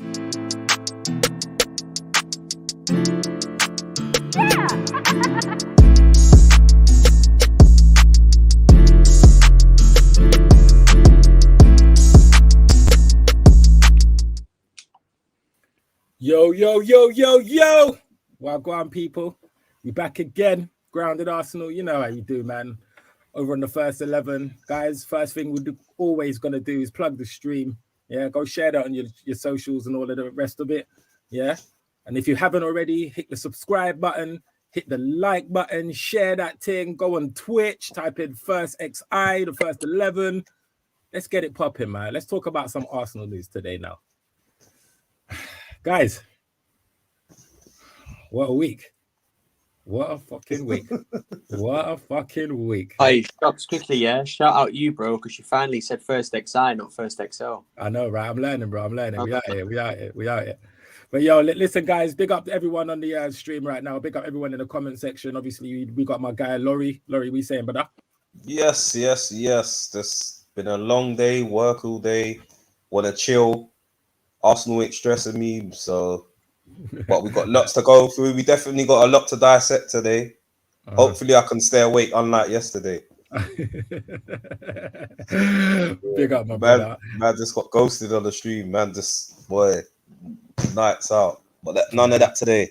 Yo. Well, go on, people. We back again. Grounded Arsenal. You know how you do, man. Over on the first 11. Guys, first thing we're always going to do is plug the stream. Yeah, go share that on your socials and all of the rest of it. Yeah. And if you haven't already, hit the subscribe button, hit the like button, share that thing. Go on Twitch, type in First XI, the first 11. Let's get it popping, man. Let's talk about some Arsenal news today now. Guys, what a week. What a fucking week. What a fucking week. Hey, stops quickly, yeah? Shout out you, bro, because you finally said First XI, not First XL. I know, right? I'm learning, bro. I'm learning. We out here. But yo, listen, guys, big up to everyone on the stream right now. Big up everyone in the comment section. Obviously, we got my guy, Laurie. Laurie, we saying, brother? Yes. This been a long day, work all day. Want to chill. Arsenal ain't stressing me, so... But we got lots to go through. We definitely got a lot to dissect today. Hopefully, I can stay awake, unlike yesterday. Big up, my brother. Man just got ghosted on the stream. Man, just, boy, nights out. But none of that today.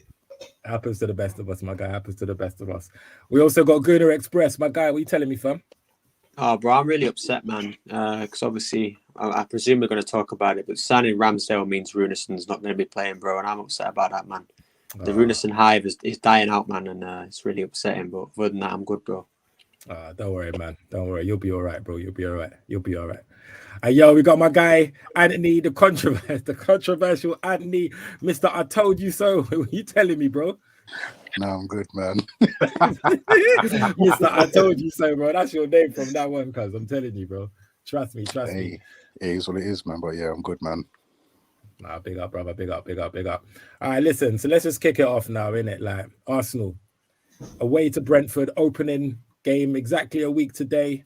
Happens to the best of us, my guy. Happens to the best of us. We also got Gooner Express. My guy, what are you telling me, fam? Oh, bro, I'm really upset, man. Because obviously, I presume we're going to talk about it, but signing Ramsdale means Runeson's not going to be playing, bro, and I'm upset about that, man. The Runeson hive is dying out, man, and it's really upsetting. But other than that, I'm good, bro. Don't worry, man. Don't worry. You'll be all right, bro. You'll be all right. Yo, we got my guy, Anthony, the controversial Anthony. Mr. I told you so. What are you telling me, bro? No, I'm good, man. Mr. I told you so, bro. That's your name from that one, cuz I'm telling you, bro. Trust me. It is what it is, man. But yeah, I'm good, man. Nah, big up, brother. Big up. All right, listen. So let's just kick it off now, innit? Like Arsenal away to Brentford, opening game exactly a week today.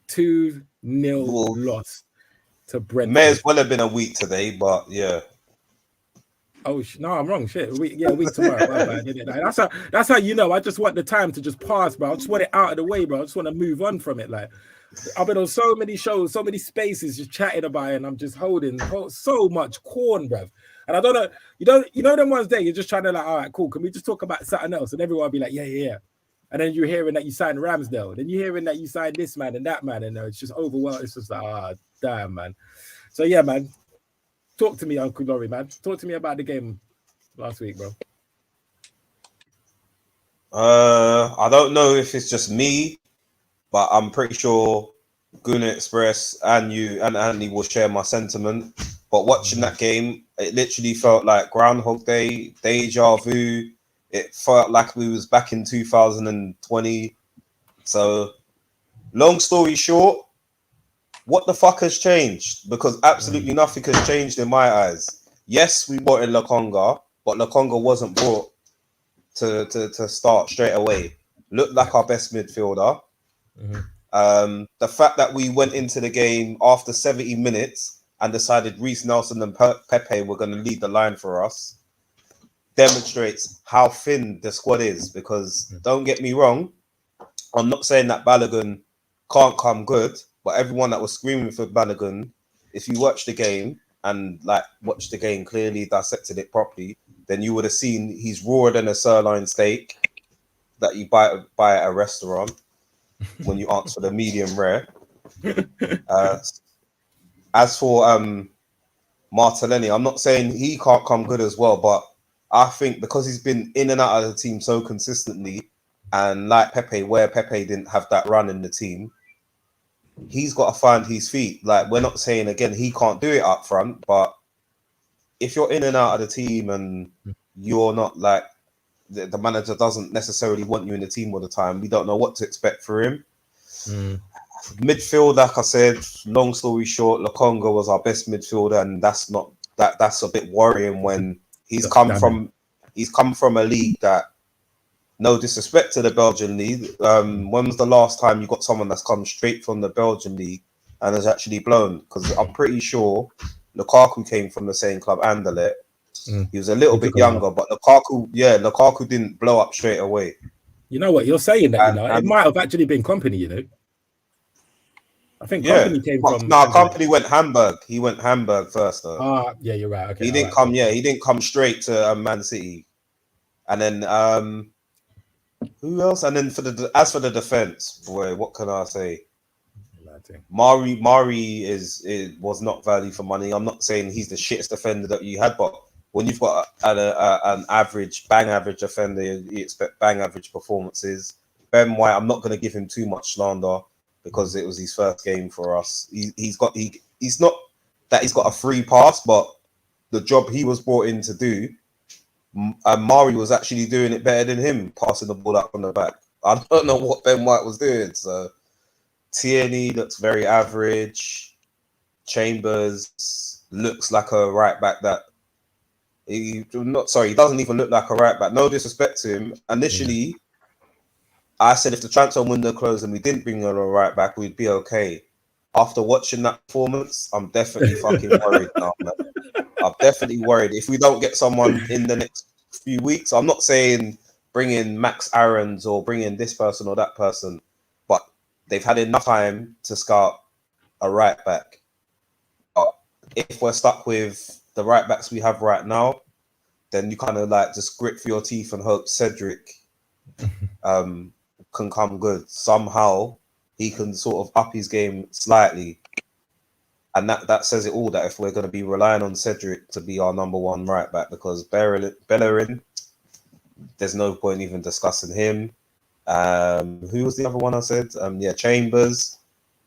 2-0 loss to Brentford. May as well have been a week today, but yeah. Oh no, I'm wrong. Shit, a week tomorrow. My bad, that's how you know. I just want the time to just pass, bro. I just want it out of the way, bro. I just want to move on from it. Like I've been on so many shows, so many spaces, just chatting about it, and I'm just holding so much corn, bro. And I don't know, you know them ones there. You're just trying to like, all right, cool. Can we just talk about something else? And everyone will be like, yeah. And then you're hearing that you signed Ramsdale. Then you're hearing that you signed this man and that man, and it's just overwhelming. It's just like, damn, man. So yeah, man. Talk to me, Uncle Laurie, man. Talk to me about the game last week, bro. I don't know if it's just me, but I'm pretty sure Guna Express and you and Andy will share my sentiment. But watching that game, it literally felt like Groundhog Day, deja vu. It felt like we was back in 2020. So, long story short, what the fuck has changed? Because absolutely nothing has changed in my eyes. Yes, we brought in Lokonga, but Lokonga wasn't brought to start straight away. Looked like our best midfielder. The fact that we went into the game after 70 minutes and decided Reece Nelson and Pepe were going to lead the line for us demonstrates how thin the squad is. Because don't get me wrong, I'm not saying that Balogun can't come good. But everyone that was screaming for Balogun, if you watch the game and watch the game clearly, dissected it properly, then you would have seen he's rawer than a sirloin steak that you buy at a restaurant when you ask for the medium rare. As for Martinelli, I'm not saying he can't come good as well, but I think because he's been in and out of the team so consistently, and like Pepe, where Pepe didn't have that run in the team, he's got to find his feet. Like, we're not saying, again, he can't do it up front, but if you're in and out of the team and you're not like, the manager doesn't necessarily want you in the team all the time, we don't know what to expect for him. Midfield, like I said, long story short, Lokonga was our best midfielder, and that's a bit worrying when he's come from a league that, no disrespect to the Belgian league. When was the last time you got someone that's come straight from the Belgian league and has actually blown? Because I'm pretty sure Lukaku came from the same club, Anderlecht. He was a little He bit took a while. younger, but Lukaku didn't blow up straight away. You know what? You're saying that, it And might have actually been Company, I think yeah, Company came from... Company went Hamburg. He went Hamburg first, though. Yeah, you're right. Okay, he didn't come. Yeah, he didn't come straight to Man City. And then who else? And then as for the defense, boy, what can I say? Mari was not value for money. I'm not saying he's the shittest defender that you had, but when you've got an bang average defender, you expect bang average performances. Ben White, I'm not going to give him too much slander because it was his first game for us. He's not that he's got a free pass, but the job he was brought in to do, and Mari was actually doing it better than him, passing the ball up from the back. I don't know what Ben White was doing. So Tierney looks very average. Chambers looks like a right back that he doesn't even look like a right back. No disrespect to him. Initially, I said if the transfer window closed and we didn't bring on a right back, we'd be okay. After watching that performance, I'm definitely fucking worried now, man. I'm definitely worried. If we don't get someone in the next few weeks, I'm not saying bring in Max Aarons or bring in this person or that person, but they've had enough time to scout a right back. But if we're stuck with the right backs we have right now, then you kind of like just grit for your teeth and hope Cedric can come good. Somehow he can sort of up his game slightly. And that says it all, that if we're going to be relying on Cedric to be our number one right back, because Bellerin, there's no point even discussing him. Who was the other one I said? Chambers.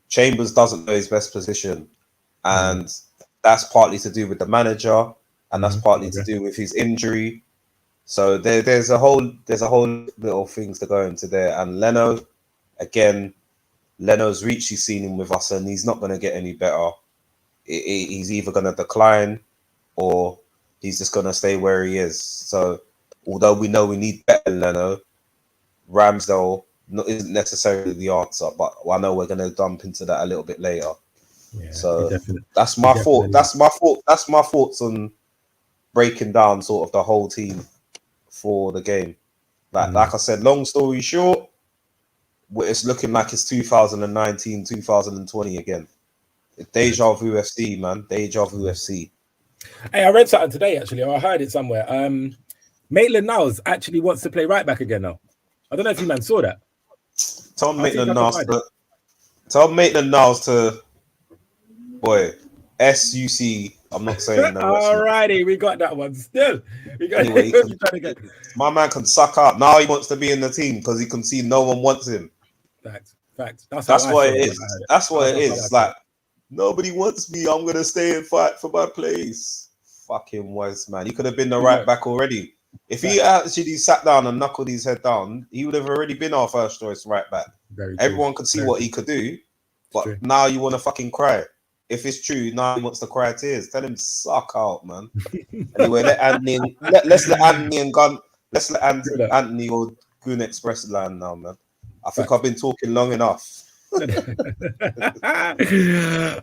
Chambers doesn't know his best position. And that's partly to do with the manager, and that's partly to do with his injury. So there's a whole little things to go into there. And Leno's reached his ceiling with us, and he's not going to get any better. He's either going to decline or he's just going to stay where he is. So although we know we need better Leno, Ramsdale isn't necessarily the answer, but I know we're going to dump into that a little bit later. Yeah, so that's my thought. That's my thoughts on breaking down sort of the whole team for the game. Like I said, long story short, it's looking like it's 2019, 2020 again. Deja vu FC, man. Deja vu FC. Hey, I read something today, actually, or I heard it somewhere. Maitland-Niles actually wants to play right back again now. I don't know if you man saw that. Tell Maitland-Niles to, boy, SUC. I'm not saying that. Alrighty, we got that one still. Anyway, my man can suck up. Now he wants to be in the team because he can see no one wants him. Facts. That's what it is. That's what it is. Like, nobody wants me. I'm gonna stay and fight for my place. Fucking West, man. He could have been the right back already. If he actually sat down and knuckled his head down, he would have already been our first choice right back. Everyone could see what he could do, but now you want to fucking cry. If it's true, now he wants to cry tears. Tell him suck out, man. Anyway, let's let Anthony or Goon Express land now, man. I think I've been talking long enough.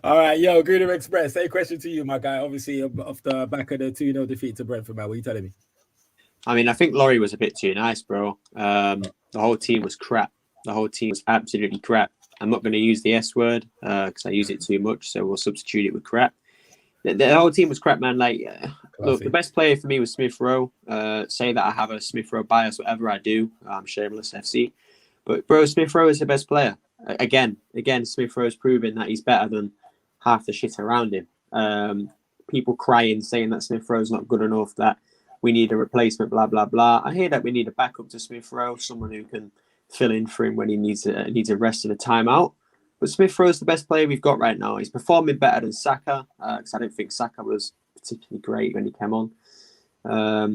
All right, yo, Goon Express. A question to you, my guy. Obviously, off the back of the 2-0 defeat to Brentford, man. What are you telling me? I mean, I think Laurie was a bit too nice, bro. The whole team was crap. The whole team was absolutely crap. I'm not going to use the S word because I use it too much, so we'll substitute it with crap. The whole team was crap, man. Like, look, the best player for me was Smith Rowe. Say that I have a Smith Rowe bias, whatever I do. I'm shameless FC. But, bro, Smith Rowe is the best player. Again, Smith Rowe's proven that he's better than half the shit around him. People crying, saying that Smith Rowe's not good enough, that we need a replacement, blah, blah, blah. I hear that we need a backup to Smith Rowe, someone who can fill in for him when he needs a rest of the timeout. But Smith Rowe's the best player we've got right now. He's performing better than Saka, because I don't think Saka was particularly great when he came on. I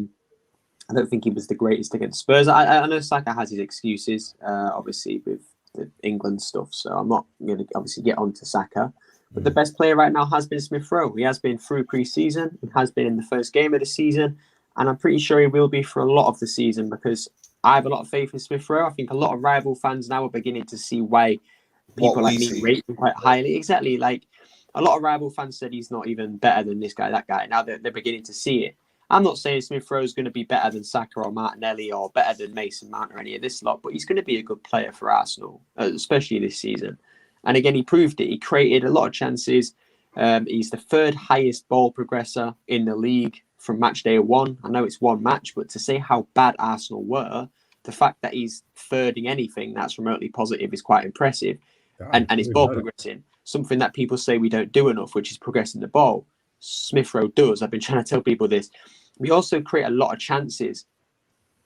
don't think he was the greatest against Spurs. I know Saka has his excuses, obviously, with the England stuff, so I'm not going to obviously get on to Saka. But the best player right now has been Smith Rowe. He has been through pre-season. He has been in the first game of the season. And I'm pretty sure he will be for a lot of the season because I have a lot of faith in Smith Rowe. I think a lot of rival fans now are beginning to see why people like me rate him quite highly. Exactly. Like, A lot of rival fans said he's not even better than this guy, that guy. Now they're beginning to see it. I'm not saying Smith Rowe is going to be better than Saka or Martinelli or better than Mason Mount or any of this lot, but he's going to be a good player for Arsenal, especially this season. And again, he proved it. He created a lot of chances. He's the third highest ball progressor in the league from match day 1. I know it's one match, but to say how bad Arsenal were, the fact that he's third in anything that's remotely positive is quite impressive. And it's ball progressing. Something that people say we don't do enough, which is progressing the ball. Smith Rowe does. I've been trying to tell people this. We also create a lot of chances.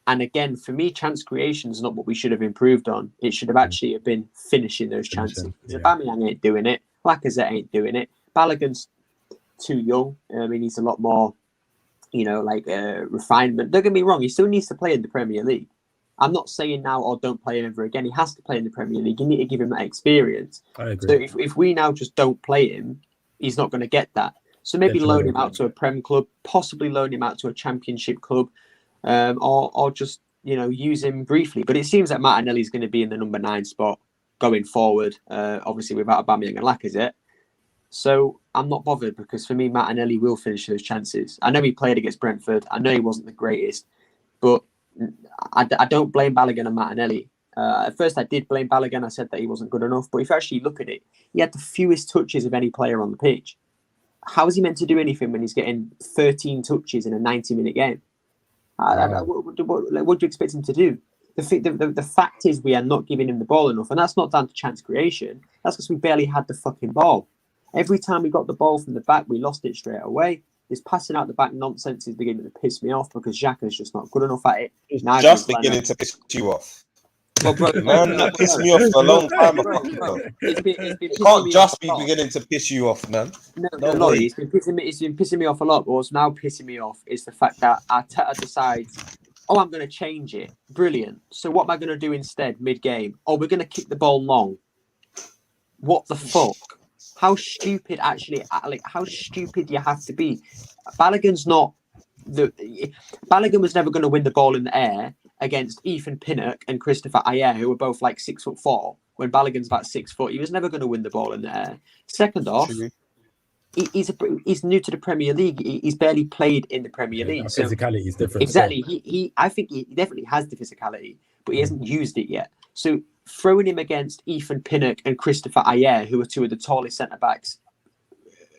And again, for me, chance creation is not what we should have improved on. It should have actually have been finishing those chances. Because Aubameyang ain't doing it. Lacazette ain't doing it. Balogun's too young. I mean, he's a lot more, refinement. Don't get me wrong. He still needs to play in the Premier League. I'm not saying now, don't play him ever again. He has to play in the Premier League. You need to give him that experience. I agree. So if we now just don't play him, he's not going to get that. So maybe loan him out to a Prem club, possibly loan him out to a Championship club, or just use him briefly. But it seems that Martinelli's going to be in the number 9 spot going forward. Obviously without Aubameyang and Lacazette. So I'm not bothered because for me, Martinelli will finish those chances. I know he played against Brentford. I know he wasn't the greatest, but I don't blame Balogun and Martinelli. At first, I did blame Balogun. I said that he wasn't good enough. But if you actually look at it, he had the fewest touches of any player on the pitch. How is he meant to do anything when he's getting 13 touches in a 90-minute game? What do you expect him to do? The fact is we are not giving him the ball enough. And that's not down to chance creation. That's because we barely had the fucking ball. Every time we got the ball from the back, we lost it straight away. This passing out the back nonsense is beginning to piss me off because Xhaka's just not good enough at it. It's just beginning to piss you off. Well, bro, that pissed me off for a long time. It can't just be beginning to piss you off, man. No, Laurie, it's been pissing me off a lot. But what's now pissing me off is the fact that Arteta decides, I'm going to change it. Brilliant. So what am I going to do instead mid-game? We're going to kick the ball long. What the fuck? How stupid, actually, how stupid you have to be. Balogun was never going to win the ball in the air against Ethan Pinnock and Christopher Ayer, who were both like 6'4", when Balogun's about 6 foot. He was never going to win the ball in the air. Second off, he's new to the Premier League. He's barely played in the Premier League. Physicality is different. Exactly. I think he definitely has the physicality, but he hasn't used it yet. So throwing him against Ethan Pinnock and Christopher Ayer, who are two of the tallest centre-backs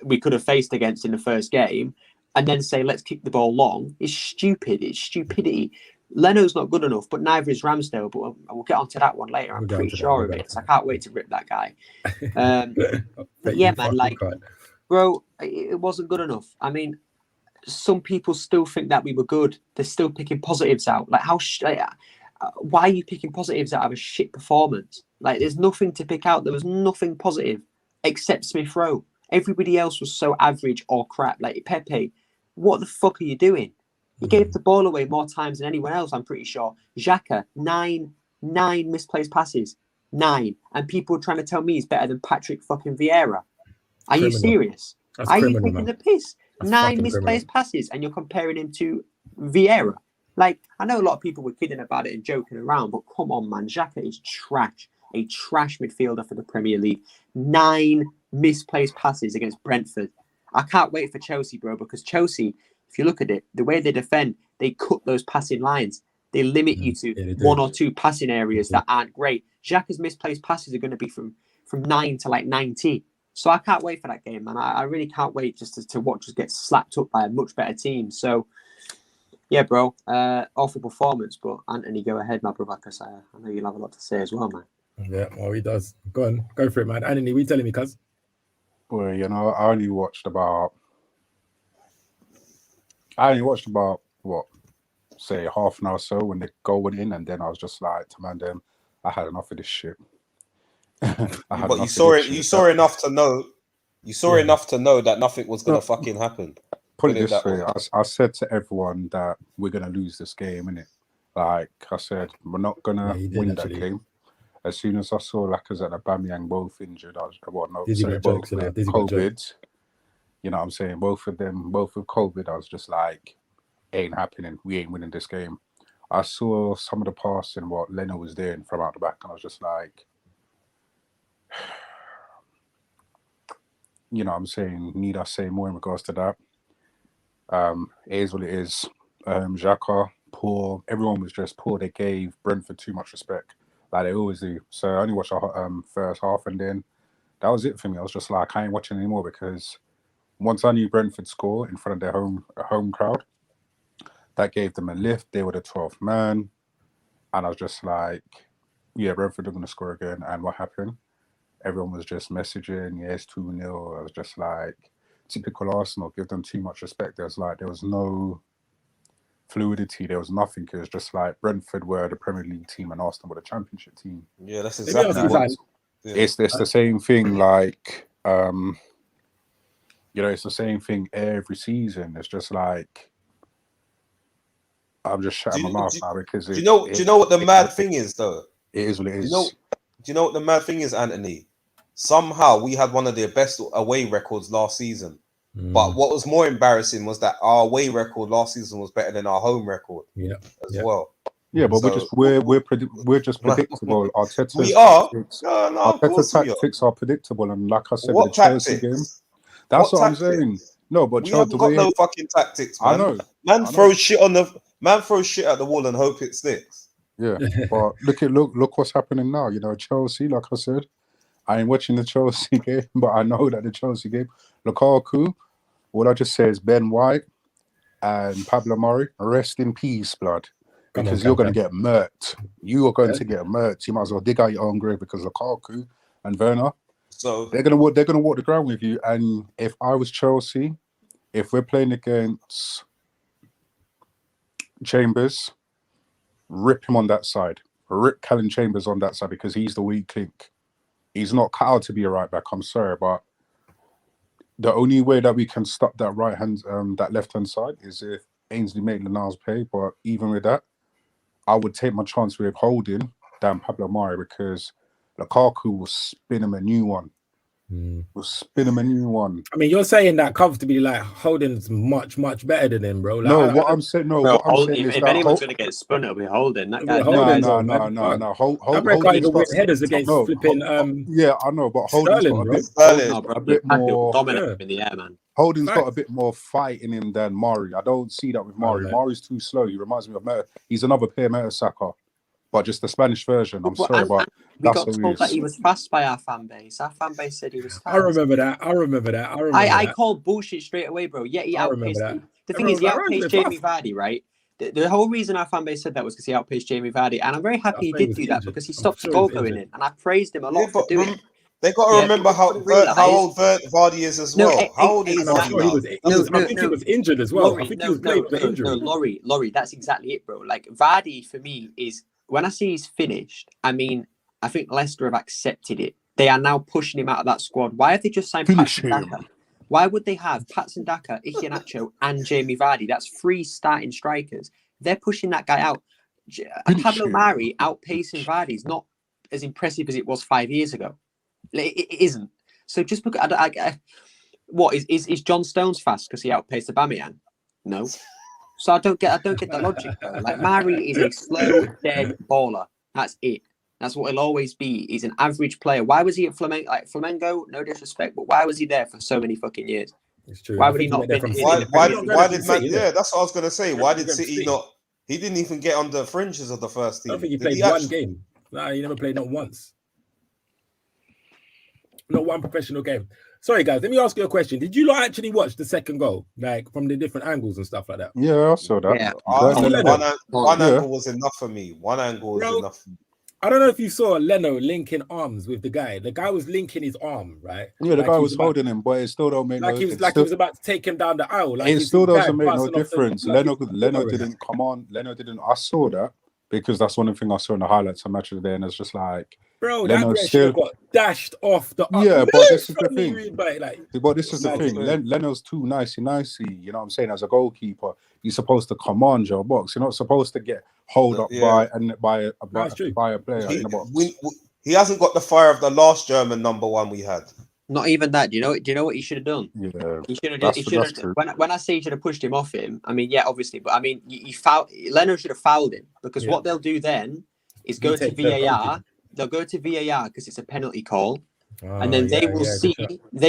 we could have faced against in the first game, and then say, let's kick the ball long, is stupid. It's stupidity. Leno's not good enough, but neither is Ramsdale, but we'll get onto that one later. I'm pretty sure of it. So I can't wait to rip that guy. Yeah, man, bro, it wasn't good enough. I mean, some people still think that we were good. They're still picking positives out. Why are you picking positives out of a shit performance? There's nothing to pick out. There was nothing positive except Smith Rowe. Everybody else was so average or crap. Pepe, what the fuck are you doing? He gave the ball away more times than anyone else, I'm pretty sure. Xhaka, nine misplaced passes. 9. And people are trying to tell me he's better than Patrick fucking Vieira. Are you serious? Are you taking the piss? 9 misplaced passes and you're comparing him to Vieira. I know a lot of people were kidding about it and joking around, but come on, man. Xhaka is trash. A trash midfielder for the Premier League. 9 misplaced passes against Brentford. I can't wait for Chelsea, bro, because Chelsea, if you look at it, the way they defend, they cut those passing lines. They limit you to 1 or 2 passing areas that aren't great. Xhaka's misplaced passes are going to be from 9 to 90. So I can't wait for that game, man. I really can't wait just to watch us get slapped up by a much better team. So, yeah, bro, awful performance. But Anthony, go ahead, my brother, because I know you'll have a lot to say as well, man. Yeah, well, he does. Go on, go for it, man. Anthony, what are you telling me, cuz? Well, I only watched about what, say half an hour or so when the goal went in, and then I was just like, man, then I had enough of this shit. But you saw enough to know that nothing was gonna fucking happen. Put it this way, I said to everyone that we're gonna lose this game, innit? I said we're not gonna win that game. As soon as I saw Lacazette and Aubameyang both injured, both with COVID. You know what I'm saying? Both with COVID, I was just like, ain't happening. We ain't winning this game. I saw some of the passing what Leno was doing from out the back, and I was just like, you know what I'm saying, need I say more in regards to that? It is what it is. Xhaka, poor. Everyone was just poor. They gave Brentford too much respect, like they always do. So I only watched the first half, and then that was it for me. I was just like, I ain't watching anymore because once I knew Brentford score in front of their home crowd, that gave them a lift. They were the 12th man, and I was just like, yeah, Brentford are going to score again. And what happened? Everyone was just messaging, yes, 2-0. I was just like, typical Arsenal, give them too much respect. There was no fluidity, there was nothing. It was just like Brentford were the Premier League team and Arsenal were the Championship team. Yeah, that's exactly what it's the same thing, like, you know, it's the same thing every season. It's just like, I'm just shutting my mouth now because do you know what the mad thing is, though? It is what it is. Do you know what the mad thing is, Anthony? Somehow we had one of their best away records last season. But what was more embarrassing was that our away record last season was better than our home record as well. Yeah, but we're just predictable. Arteta's we are. Tactics, Arteta's tactics are predictable, and like I said, what with the Chelsea game, that's what I'm saying. No, but we haven't got no fucking tactics, man. I know. Man throws shit at the wall and hope it sticks. Yeah, but look what's happening now. You know, Chelsea, like I said, I ain't watching the Chelsea game, but I know that the Chelsea game, Lukaku, all I just say is Ben White and Pablo Mari, rest in peace, blood. Because you're going to get murked. You are going to get murked. You might as well dig out your own grave because Lukaku and Werner, so they're going to walk the ground with you. And if I was Chelsea, if we're playing against Chambers, rip him on that side. Rip Callum Chambers on that side because he's the weak link. He's not cut out to be a right back. I'm sorry, but the only way that we can stop that that left hand side is if Ainsley Maitland-Niles play. But even with that, I would take my chance with Holding than Pablo Mari because Lukaku will spin him a new one. I mean, you're saying that comfortably, like Holding's much better than him, bro. Like, what I'm saying is if anyone's going to get spun, it'll be Holding. That guy. No. Holding can't even win headers against flipping. Yeah, I know, but Holding's got a bit more dominant in the air, man. Holding's got a bit more fight in him than Mari. I don't see that with Mari. Mari's too slow. He reminds me of Mertesacker. He's another Pierre Mertesacker, but just the Spanish version. I'm sorry, but we got told that he was fast by our fan base. Our fan base said he was fast. I remember that. I called bullshit straight away, bro. Yeah, he outpaced. The thing is, he outpaced Jamie Vardy, right? The whole reason our fan base said that was because he outpaced Jamie Vardy, and I'm very happy he did do that because he stopped the goal going in, and I praised him a lot for doing it. They got to remember how old Vardy is as well. How old is Vardy? I think he was injured as well. I think he was playing for injury. Laurie, that's exactly it, bro. Like Vardy for me is when I see he's finished. I mean, I think Leicester have accepted it. They are now pushing him out of that squad. Why have they just signed Patson Daka? Why would they have Patson Daka, Iheanacho, and Jamie Vardy? That's 3 starting strikers. They're pushing that guy out. Pablo Mari outpacing Vardy is not as impressive as it was 5 years ago. It isn't. So just because what is John Stones fast because he outpaced Aubameyang? No. So I don't get the logic though. Like Mari is a slow, dead baller. That's it. That's what he'll always be. He's an average player. Why was he at Flamengo? No disrespect, but why was he there for so many fucking years? It's true. Why would he not be? Why did Man? Yeah, that's what I was gonna say. Why did City not? He didn't even get on the fringes of the first team. I don't think he played one game. Nah, he never played not once. Not one professional game. Sorry, guys. Let me ask you a question. Did you not actually watch the second goal, like from the different angles and stuff like that? Yeah, I saw that. Yeah. One angle was enough for me. One angle was enough for me. I don't know if you saw Leno linking arms with the guy. The guy was linking his arm, right? Yeah, the guy was holding him, but it still don't make he was about to take him down the aisle. Like it still doesn't make no difference. Leno didn't come on. Leno didn't. I saw that because that's one thing I saw in the highlights of match of the day, and it's just like, bro, Leno that still got dashed off the. Yeah, but this is the thing. But this is the thing. Leno's too nicey. You know what I'm saying? As a goalkeeper, you're supposed to command your box. You're not supposed to get hold up by a player in the box. He hasn't got the fire of the last German number 1 we had. Not even that. Do you know what he should have done? Yeah, he should have. When I say he should have pushed him off him, I mean, yeah, obviously, but I mean, Leno should have fouled him because what they'll do then is go to VAR. They'll go to VAR because it's a penalty call, And then they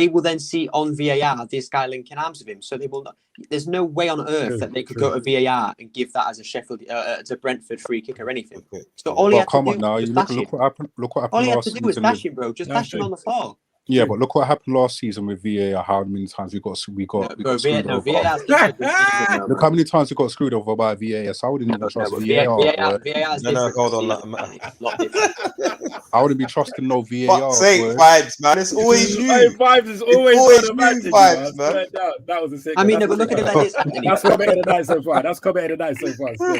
will then see on VAR this guy linking arms with him. So they will not. There's no way on earth that they could go to VAR and give that as a Sheffield, as a Brentford free kick or anything. So all he had to do was dash him. Look what happened. Look what happened. All he had to do was dash him, bro. Just dash him on the floor. Yeah, but look what happened last season with VAR. How many times we got screwed over? Look how many times we got screwed over by VAR. So I wouldn't even trust VAR. Hold on, I wouldn't be trusting no VAR. Fuck's sake, vibes, man. It's always you. Vibes is always vibes, man. That was a sick. I mean, but look at it like this, Anthony. That's comment of the night so far.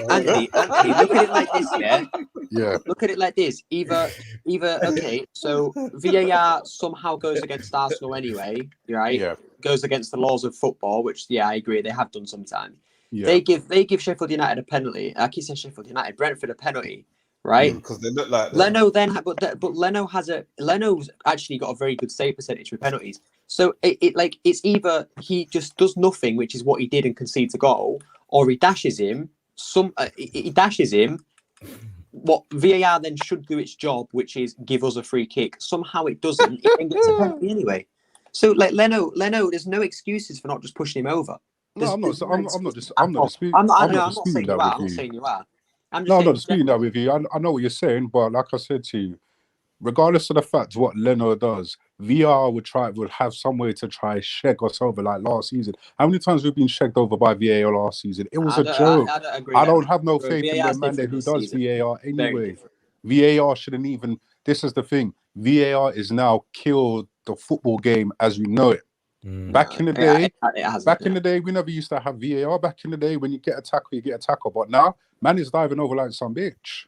Anthony, look at it like this, yeah. Yeah. Look at it like this. Either okay. So VAR somehow goes against Arsenal anyway, right? Yeah. Goes against the laws of football, which I agree they have done sometimes. Yeah. They give Sheffield United a penalty. I keep saying Sheffield United, Brentford a penalty, right? Because they look like Leno then, but Leno's actually got a very good save percentage with penalties. So it's either he just does nothing, which is what he did and concedes a goal, or he dashes him. He dashes him. What VAR then should do its job, which is give us a free kick. Somehow it doesn't. It then gets a penalty anyway. So like Leno, there's no excuses for not just pushing him over. I'm not disputing. I'm not saying you are. I'm not disputing that with you. I know what you're saying, but like I said to you, regardless of the fact what Leno does, VR would have some way to try shag us over like last season. How many times we've been shagged over by VAR last season? It was a joke. I don't agree. I don't have no faith in the man who does VAR anyway. VAR shouldn't even. This is the thing. VAR is now killed the football game as we know it. Back in the day, we never used to have VAR. Back in the day, when you get a tackle, you get a tackle. But now, man is diving over like some bitch.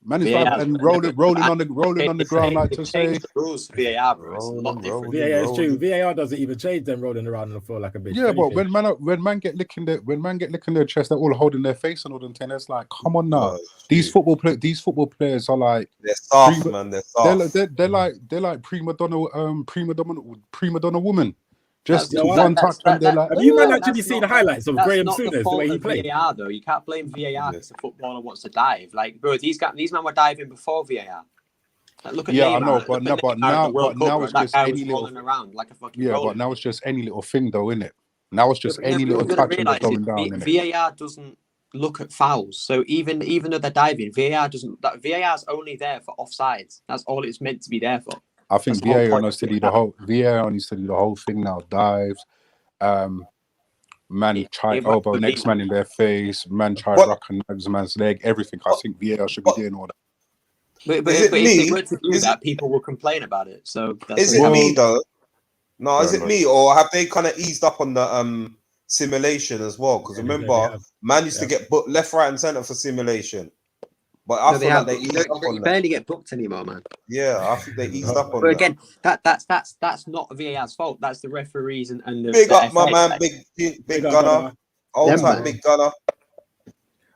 Man is diving and rolling on the ground like to say. The rules for VAR, bro. It's a lot different. Yeah, it's true. VAR doesn't even change them rolling around on the floor like a bitch. Yeah, but when man get licking their chest, they're all holding their face and all them thing. It's like, come on now. These football players are like they're soft, man. They're soft. They're like prima donna woman. Just one touch and they're like. Have you actually seen the highlights of Graham Souness, the way he played? VAR though, you can't blame VAR because the footballer wants to dive. Like, bro, these men were diving before VAR. Like, look at Neymar, I know, but now it's just any little around like a fucking. Yeah, but now it's just any little thing, though, isn't it? Now it's just any little touch and they're going down. VAR doesn't look at fouls, so even though they're diving, VAR doesn't. VAR's only there for offsides. That's all it's meant to be there for. I think VAR needs to do the whole thing now. Dives, man try elbow next man in their face, man try rock and nags man's leg, everything. I think VAR should be doing all that. But if they were to do that, people will complain about it. So is it me though? No, is it me, or have they kind of eased up on the simulation as well? Because remember, man used to get booked left, right, and centre for simulation. But I feel like they eased up on that. You barely get booked anymore, man. Yeah, I think they eased up on that. But again, that's not VAR's fault. That's the referees and the big up, my man, big gunner, old time big gunner.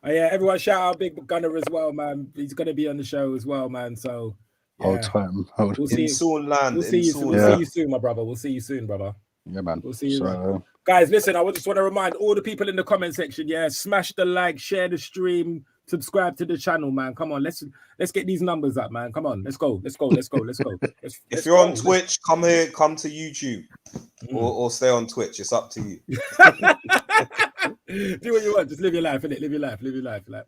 Oh yeah, everyone shout out Big Gunner as well, man. He's gonna be on the show as well, man. So old time. We'll see you soon, my brother. We'll see you soon, brother. Yeah, man. We'll see you. Man. Guys, listen, I just want to remind all the people in the comment section, smash the like, share the stream, subscribe to the channel, man. Come on, let's get these numbers up, man. Come on, let's go. If you're on Twitch, come here, come to YouTube, or stay on Twitch. It's up to you. Do what you want. Just live your life, innit? Live your life. Like,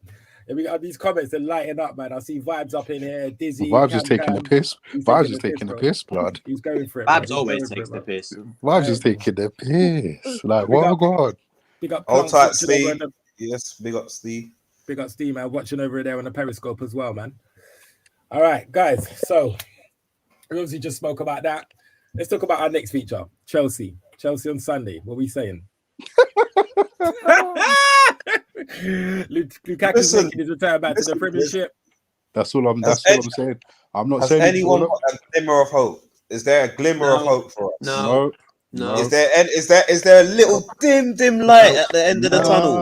and we got these comments. They're lighting up, man. I see Vibes up in here. Dizzy. Vibes is taking the piss. Vibes is taking the piss, blood. He's going for it. Vibes always takes the piss. Vibes is taking the piss. Like, what God? Big up. Hold tight, Steve. Yes, big up, Steve. Big up, Steve, man. Watching over there on the Periscope as well, man. All right, guys. So we obviously just spoke about that. Let's talk about our next feature, Chelsea. Chelsea on Sunday. What are we saying? Lukaku's making his return back to the Premiership. That's all I'm saying. I'm not saying anyone got a glimmer of hope. Is there a glimmer of hope for us? No. Is there a little dim light at the end of the tunnel?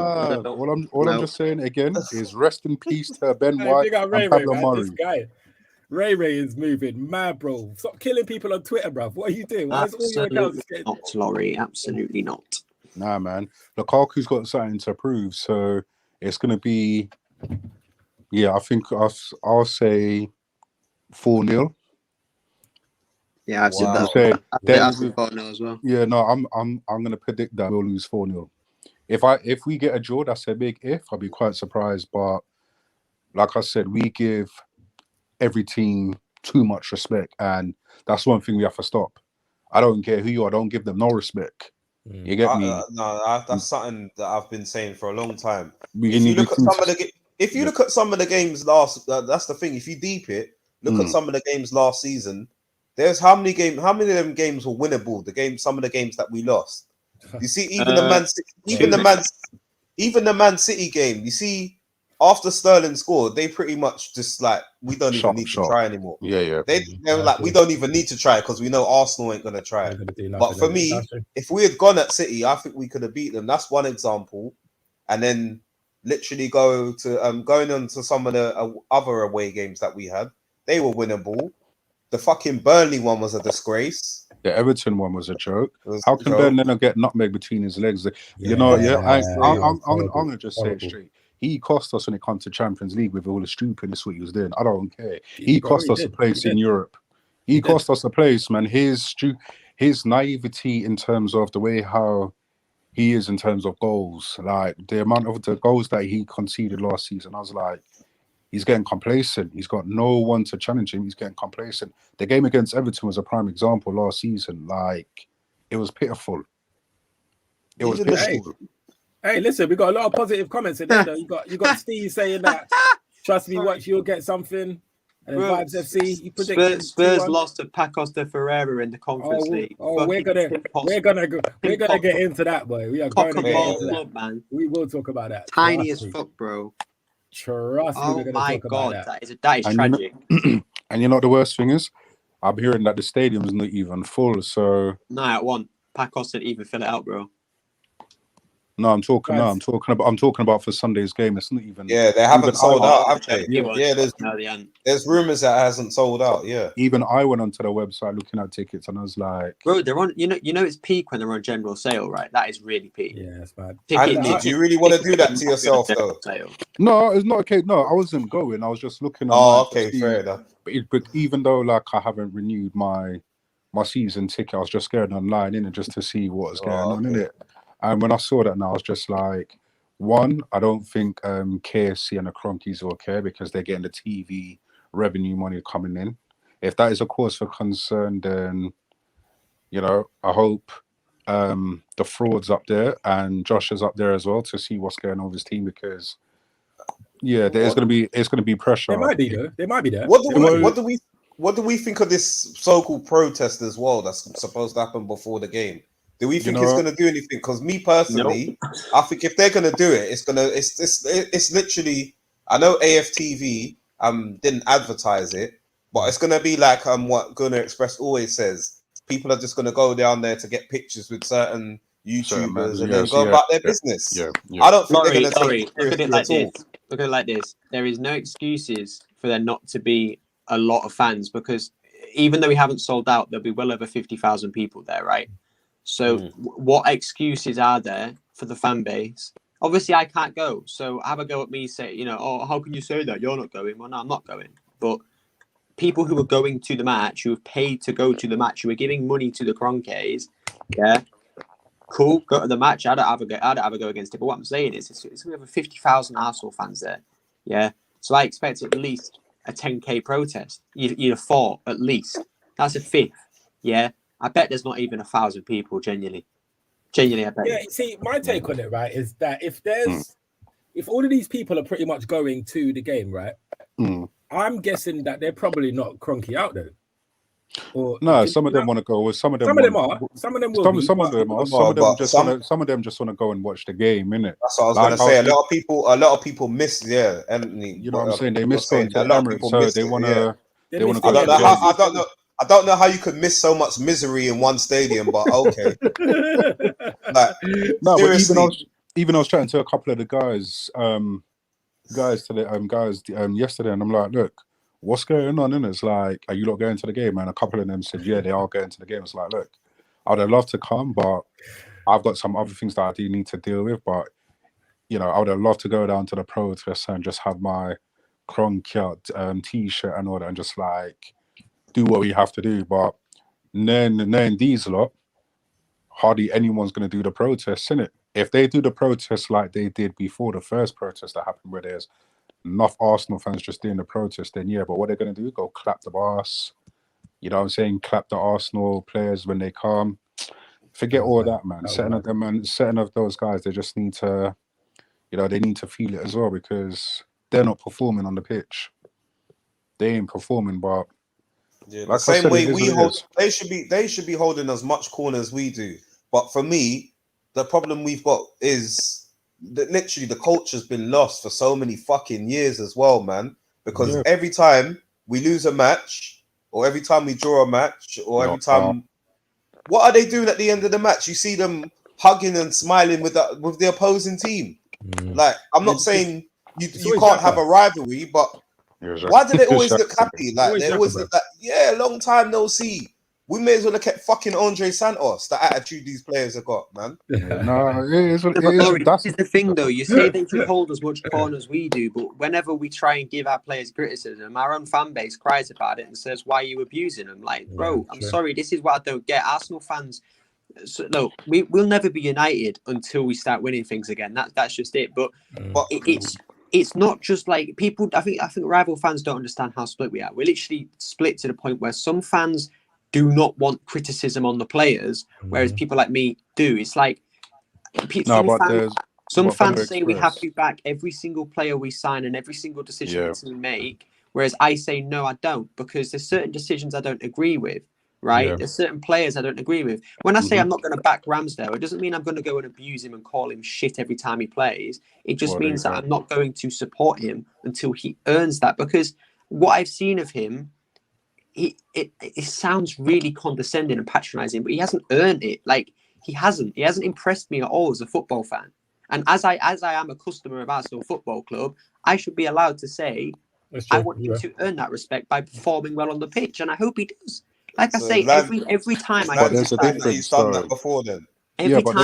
I'm just saying again is rest in peace to Ben White and Pablo Murray. This guy. Ray is moving mad, bro. Stop killing people on Twitter, bro. What are you doing? Absolutely not, Laurie. Absolutely not. Nah, man. Lukaku's got something to prove, so it's going to be, I think I'll say 4-0. Yeah, I've said Wow. that. Say, I've said 4-0 as well. yeah, no, I'm gonna predict that we'll lose 4-0. If we get a draw, that's a big if. I'll be quite surprised, but like I said, we give every team too much respect, and that's one thing we have to stop. I don't care who you are, don't give them no respect. You get me? That's something that I've been saying for a long time. We If you need look at to- some of the look at some of the games last, that's the thing. If you deep it, look at some of the games last season. There's how many of them games were winnable? Some of the games that we lost. You see, even the Man City game. You see, after Sterling scored, they pretty much just like we don't even need to try anymore. Yeah. They were like, we don't even need to try because we know Arsenal ain't gonna try it. But for me, if we had gone at City, I think we could have beat them. That's one example. And then literally going on to some of the other away games that we had, they were winnable. The fucking Burnley one was a disgrace. The Everton one was a joke. How can Burnley not get nutmeg between his legs? I'm gonna just say it straight. He cost us when it comes to Champions League with all the stupidness what he was doing. I don't care. He cost us a place in Europe. He cost us a place, man. His naivety in terms of the way how he is in terms of goals, like the amount of the goals that he conceded last season, I was like, he's getting complacent. He's got no one to challenge him. He's getting complacent. The game against Everton was a prime example last season. Like, it was pitiful. It was pitiful. Hey, listen, we got a lot of positive comments in there. Though. You got Steve saying that. Trust me, watch, you'll get something. And then Vibes FC, you predict Spurs lost to Pacos de Ferreira in the Conference League. We're gonna get into that, boy. We are going to get into that, man. We will talk about that. Tiny as fuck, bro. Trust me, we're going to talk about that. That is tragic. And you know what the worst thing is? I'm hearing that the stadium's not even full. So no, at one, Pacos didn't even fill it out, bro. No, I'm talking about for Sunday's game. It's not even. Yeah, they haven't sold out, have they? Yeah, there's rumors that it hasn't sold out. Yeah. Even I went onto the website looking at tickets, and I was like, bro, they're on. You know, it's peak when they're on general sale, right? That is really peak. Yeah, it's bad. Do you really want to do that to yourself, though? No, it's not okay. No, I wasn't going. I was just looking. Oh, okay, fair enough. But even though like I haven't renewed my season ticket, I was just going online in it just to see what was going on in it. And when I saw that now, I was just like, one, I don't think KFC and the Cronkies will care because they're getting the TV revenue money coming in. If that is a cause for concern, then, you know, I hope the fraud's up there and Josh is up there as well to see what's going on with his team because, yeah, it's going to be pressure. They might be though. They might be there. What do we think of this so-called protest as well that's supposed to happen before the game? Do we think it's going to do anything? Because me personally, I think if they're going to do it, it's literally. I know AFTV didn't advertise it, but it's going to be like what Gunner Express always says. People are just going to go down there to get pictures with certain YouTubers and then go about their business. Yeah. I don't think they're going to take look at it like this. Look at it like this. There is no excuses for there not to be a lot of fans because even though we haven't sold out, there'll be well over 50,000 people there, right? So what excuses are there for the fan base? Obviously, I can't go. So have a go at me, say, you know, oh, how can you say that? You're not going. Well, no, I'm not going. But people who are going to the match, who have paid to go to the match, who are giving money to the Cronkies, yeah, cool, go to the match. I'd have a go against it. But what I'm saying is, it's we have 50,000 Arsenal fans there, yeah. So I expect at least a 10k protest. You'd have thought at least that's a fifth, yeah. I bet there's not even 1,000 people, genuinely, I bet. Yeah, see, my take on it, right, is that if all of these people are pretty much going to the game, right, I'm guessing that they're probably not cronky out there. Or no, some of them want to go. Some of them are. Some of them will. Some of them just want to go and watch the game, innit? That's what I was going to say. A lot of people miss. Yeah, and you know what I'm saying. They miss going to Emirates, so they want to. They want to go. I don't know how you could miss so much misery in one stadium, but okay. But even I was chatting to a couple of the guys yesterday, and I'm like, look, what's going on? And it's like, are you not going to the game? And a couple of them said, yeah, they are going to the game. It's like, look, I'd have loved to come, but I've got some other things that I do need to deal with. But you know, I would have loved to go down to the protest and just have my Cronk t-shirt and all that, and just like do what we have to do. But knowing these lot, hardly anyone's going to do the protests, innit? If they do the protests like they did before the first protest that happened, where there's enough Arsenal fans just doing the protest, then yeah, but what they're going to do, go clap the boss, you know what I'm saying, clap the Arsenal players when they come. Forget all that, man. Setting of those guys, they just need to, you know, they need to feel it as well, because they're not performing on the pitch. They ain't performing, but yeah, like the same said, way we hold, they should be holding as much corner as we do. But for me, the problem we've got is that literally the culture's been lost for so many fucking years as well, man. Because every time we lose a match, or every time we draw a match, or every time, what are they doing at the end of the match? You see them hugging and smiling with the opposing team. Like, I'm not saying you can't have a rivalry, but why do they always look happy? Like, they always look like, yeah, long time no see. We may as well have kept fucking Andre Santos, the attitude these players have got, man. No, this is the thing, though. You say they should hold as much corner as we do, but whenever we try and give our players criticism, our own fan base cries about it and says, "Why are you abusing them?" Like, bro, I'm sorry, this is what I don't get. Arsenal fans, no, we'll never be united until we start winning things again. That's just it. But it's not just like people. I think rival fans don't understand how split we are. We're literally split to the point where some fans do not want criticism on the players, whereas people like me do. It's like some fans say we have to back every single player we sign and every single decision the team make, whereas I say no, I don't, because there's certain decisions I don't agree with. Right? There's certain players I don't agree with. When I say I'm not going to back Ramsdale, it doesn't mean I'm going to go and abuse him and call him shit every time he plays. It just means that I'm not going to support him until he earns that. Because what I've seen of him, it sounds really condescending and patronizing, but he hasn't earned it. Like, he hasn't impressed me at all as a football fan. And as I am a customer of Arsenal Football Club, I should be allowed to say I want him to earn that respect by performing well on the pitch, and I hope he does. Like I say, every time I criticize, he's done that before then. Every time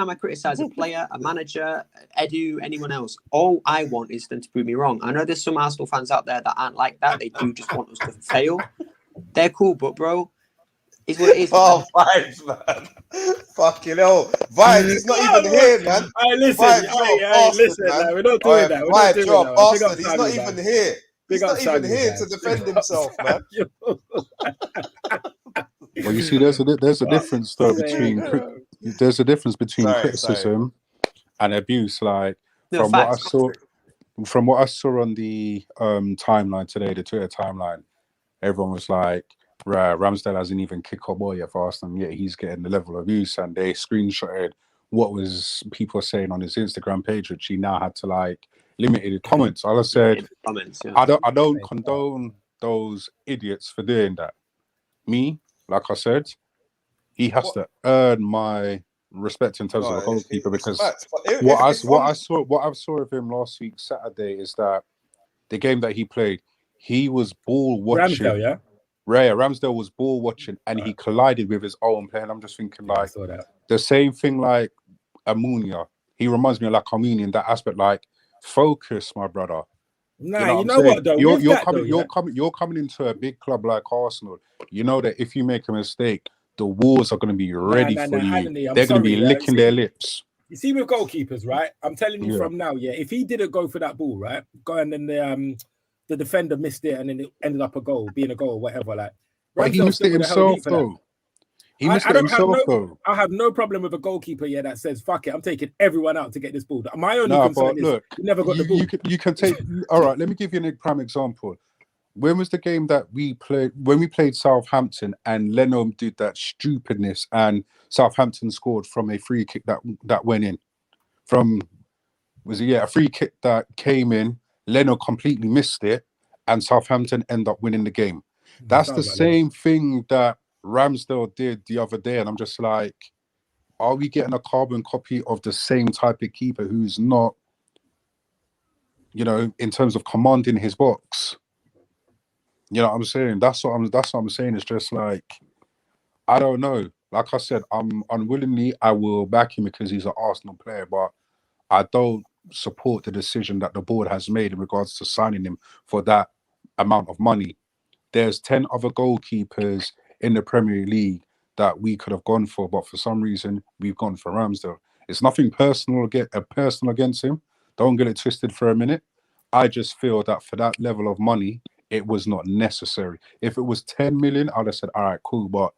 I criticize a player, a manager, Edu, anyone else, all I want is them to prove me wrong. I know there's some Arsenal fans out there that aren't like that. They do just want us to fail. They're cool, but bro, it's what it is. Oh, Vibes, man. Fucking hell. Vibes, he's not even here, man. Listen, we're not doing that. Vibes, you're a bastard. He's not even here. He's not even here to defend himself, man. Well, you see, there's a difference though between criticism and abuse. Like, from what I saw on the timeline today, the Twitter timeline, everyone was like, Ramsdale hasn't even kicked a ball yet for Arsenal, yet he's getting the level of abuse, and they screenshotted what was people saying on his Instagram page, which he now had to like limited comments. I said, I don't condone those idiots for doing that. Me, like I said, he has to earn my respect in terms of a goalkeeper, because what I saw of him last week Saturday is that the game that he played, he was ball watching. Ramsdale, Ramsdale was ball watching, and he collided with his own player. And I'm just thinking, like, the same thing like Amunia. He reminds me of like Amunia in that aspect, like, focus, my brother. Nah, you know what though? You're coming into a big club like Arsenal. You know that if you make a mistake, the walls are going to be ready for you. Anthony, they're going to be licking their lips. You see, with goalkeepers, right? I'm telling you from now, if he didn't go for that ball, right, and then the defender missed it, and then it ended up being a goal, or whatever. Like, but he missed it himself, though. I have no problem with a goalkeeper that says, fuck it, I'm taking everyone out to get this ball. My only concern is he never got the ball. You can take... All right, let me give you a prime example. When was the game that we played? When we played Southampton and Leno did that stupidness and Southampton scored from a free kick that went in. A free kick that came in, Leno completely missed it, and Southampton end up winning the game. That's the same thing that Ramsdale did the other day, and I'm just like, are we getting a carbon copy of the same type of keeper who's not, in terms of commanding his box? You know what I'm saying? That's what I'm saying. It's just like, I don't know. Like I said, I'm unwillingly, I will back him because he's an Arsenal player, but I don't support the decision that the board has made in regards to signing him for that amount of money. there's 10 other goalkeepers in the Premier League that we could have gone for, but for some reason we've gone for Ramsdale. It's nothing personal against him. Don't get it twisted for a minute. I just feel that for that level of money, it was not necessary. If it was 10 million, I'd have said, all right, cool, but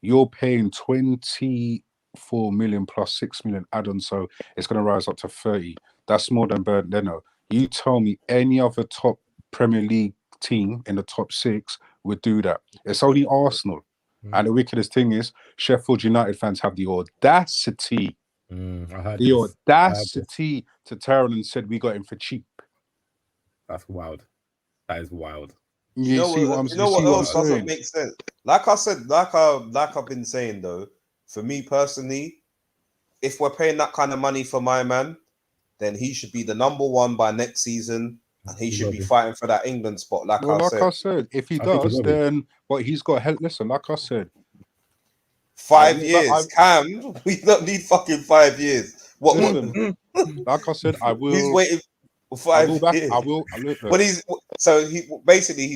you're paying 24 million plus 6 million add-on, so it's going to rise up to 30. That's more than Bernd Leno. You tell me any other top Premier League team in the top 6 would do that. It's only Arsenal. And the wickedest thing is, Sheffield United fans have the audacity, to turn and said we got him for cheap. That's wild. That is wild. You know what else doesn't make sense? Like I said, like I've been saying though, for me personally, if we're paying that kind of money for my man, then he should be the number 1 by next season. And he should be fighting for that England spot, like I said. If he does, then he's got help. Listen, like I said, 5 years. Cam, we don't need fucking 5 years. What? Like I said, I will. He's waiting for 5 years. I will. But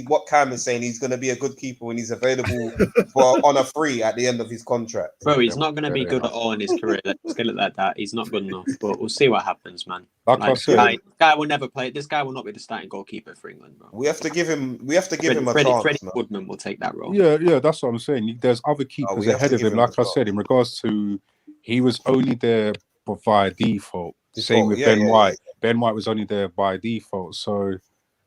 what Cam is saying, he's going to be a good keeper when he's available on a free at the end of his contract. Bro, he's not going to be good at all in his career. Let's get it like that. He's not good enough, but we'll see what happens, man. I said, this guy will never play. This guy will not be the starting goalkeeper for England, bro. We have to give him a chance. Freddie Woodman will take that role. Yeah, that's what I'm saying. There's other keepers ahead of him. Like I said, in regards to, he was only there by default. Same with Ben White. Ben White was only there by default. So,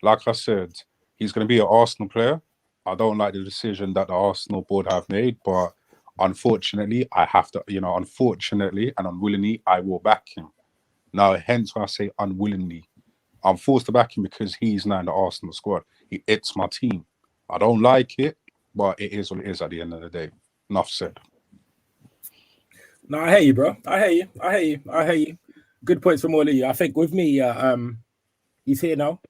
like I said, he's going to be an Arsenal player. I don't like the decision that the Arsenal board have made, but unfortunately, I have to, unfortunately and unwillingly, I will back him. Now, hence why I say unwillingly. I'm forced to back him because he's now in the Arsenal squad. It's my team. I don't like it, but it is what it is at the end of the day. Enough said. No, I hear you, bro. I hear you. Good points from all of you. I think with me, he's here now.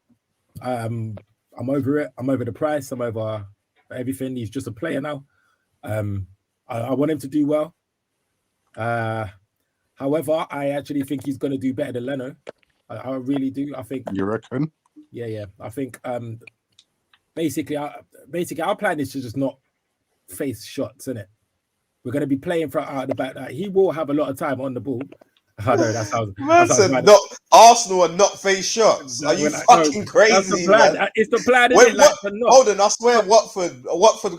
I'm over it. I'm over the price. I'm over everything. He's just a player now. I want him to do well. However, I actually think he's going to do better than Leno. I really do. I think. You reckon? Yeah. I think basically our plan is to just not face shots, isn't it? We're going to be playing out the back. He will have a lot of time on the ball. I know that sounds. Man said not Arsenal and not face shots. Are you fucking crazy? That's the plan. Man? It's the plan. Hold on, I swear Watford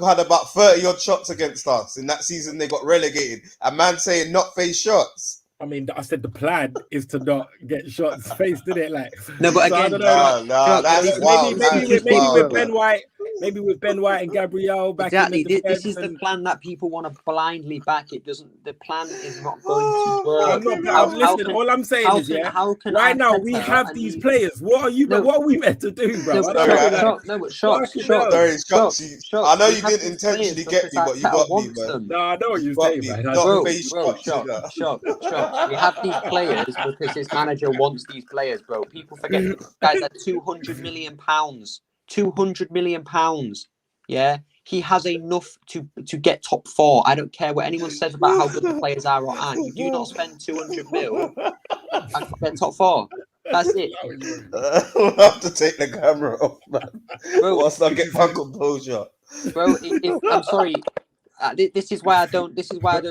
had about 30 odd shots against us in that season. They got relegated. A man saying not face shots. I mean, I said the plan is to not get shots faced, didn't it? Like no, but again, that's wild. Maybe with Ben White. Maybe with Ben White and Gabriel back. Exactly. This is the plan that people want to blindly back. It doesn't. The plan is not going to work. All I'm saying is, right now we have these players. What are we meant to do, bro? Shots. I know you didn't intentionally get me, but you got me, man. No, I know what you're saying, man. Shock. We have these players because his manager wants these players, bro. People forget this guy's at £200 million. £200 million. Yeah, he has enough to get top 4. I don't care what anyone says about how good the players are or aren't. You do not spend 200 mil and get top 4. That's it. We'll have to take the camera off, man. Bro, whilst I get my composure. Bro, I'm sorry. This is why I don't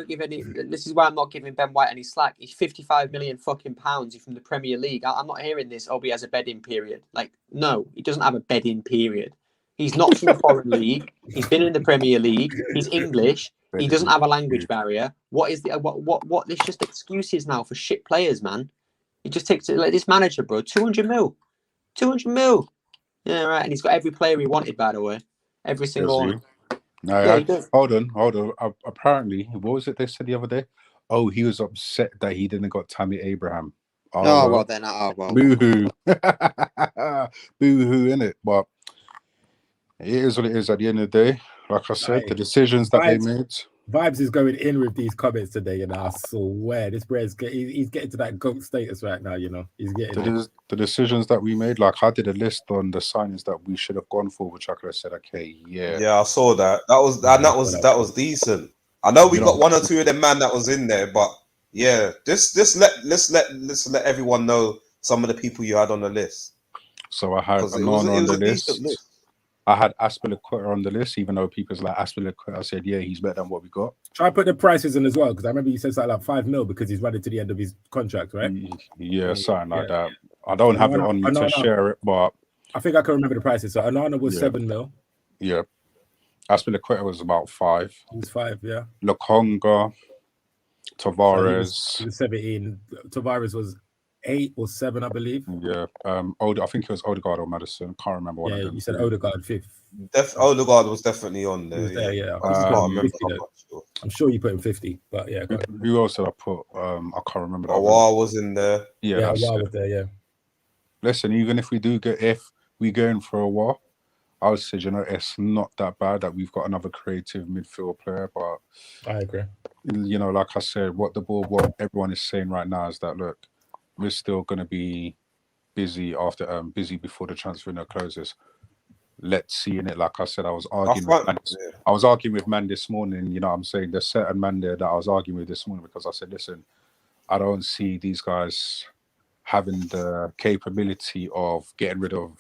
give any. This is why I'm not giving Ben White any slack. He's 55 million fucking pounds. He's from the Premier League. I'm not hearing this. He has a bed-in period. Like, no, he doesn't have a bed-in period. He's not from a foreign league. He's been in the Premier League. He's English. He doesn't have a language barrier. What is the what? There's just excuses now for shit players, man. He just takes it like this manager, bro. 200 mil. 200 mil. Yeah, right. And he's got every player he wanted, by the way. Every single one. No, hold on. Apparently, what was it they said the other day? Oh, he was upset that he didn't got Tammy Abraham. Well. Boo-hoo. Boo-hoo, innit? But it is what it is at the end of the day. Like I said, the decisions that they made. Vibes is going in with these comments today, I swear this he's getting to that GOAT status right now. He's getting the decisions that we made. Like I did a list on the signings that we should have gone for, which I could have said, okay, yeah, I saw that. That was decent. I know we got one or two of them man that was in there, but yeah, let's let everyone know some of the people you had on the list. So I had Anona on the list. I had Aspilicueta on the list, even though people's like Aspilicueta. I said, yeah, he's better than what we got. Try put the prices in as well, because I remember you said something like 5 mil because he's running to the end of his contract, right? Yeah, something like that. I don't have it on me to share it, but I think I can remember the prices. So Onana was 7 mil. Yeah. Aspilicueta was about 5. He was 5, yeah. Lokonga, Tavares. So he was 17. Tavares was 8 or 7, I believe. Yeah. I think it was Odegaard or Madison. Can't remember one of them. You said Odegaard 5th. Odegaard was definitely on there. Yeah. I'm sure you put him 50, but yeah. Who else did I put? I can't remember. Awar was in there. Yeah, Awar was there. Yeah. Listen, even if we go in for a while, I would say, it's not that bad that we've got another creative midfield player. But I agree. Like I said, what everyone is saying right now is that look, we're still going to be busy before the transfer window closes. Let's see in it. Like I said, I was arguing with man this morning. You know what I'm saying? There's certain man there that I was arguing with this morning because I said, listen, I don't see these guys having the capability of getting rid of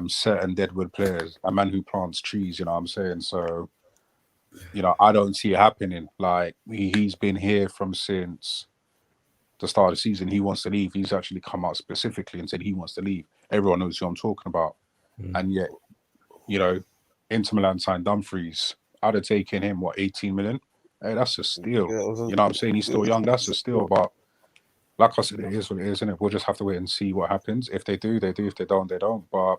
certain deadwood players, a man who plants trees, you know what I'm saying? So, I don't see it happening. Like, he's been here since the start of the season. He wants to leave. He's actually come out specifically and said he wants to leave. Everyone knows who I'm talking about. And yet, Inter Milan signed Dumfries. I'd have taken him, 18 million? Hey, that's a steal. You know what I'm saying? He's still young. That's a steal. But like I said, it is what it is, isn't it? We'll just have to wait and see what happens. If they do, they do. If they don't, they don't. But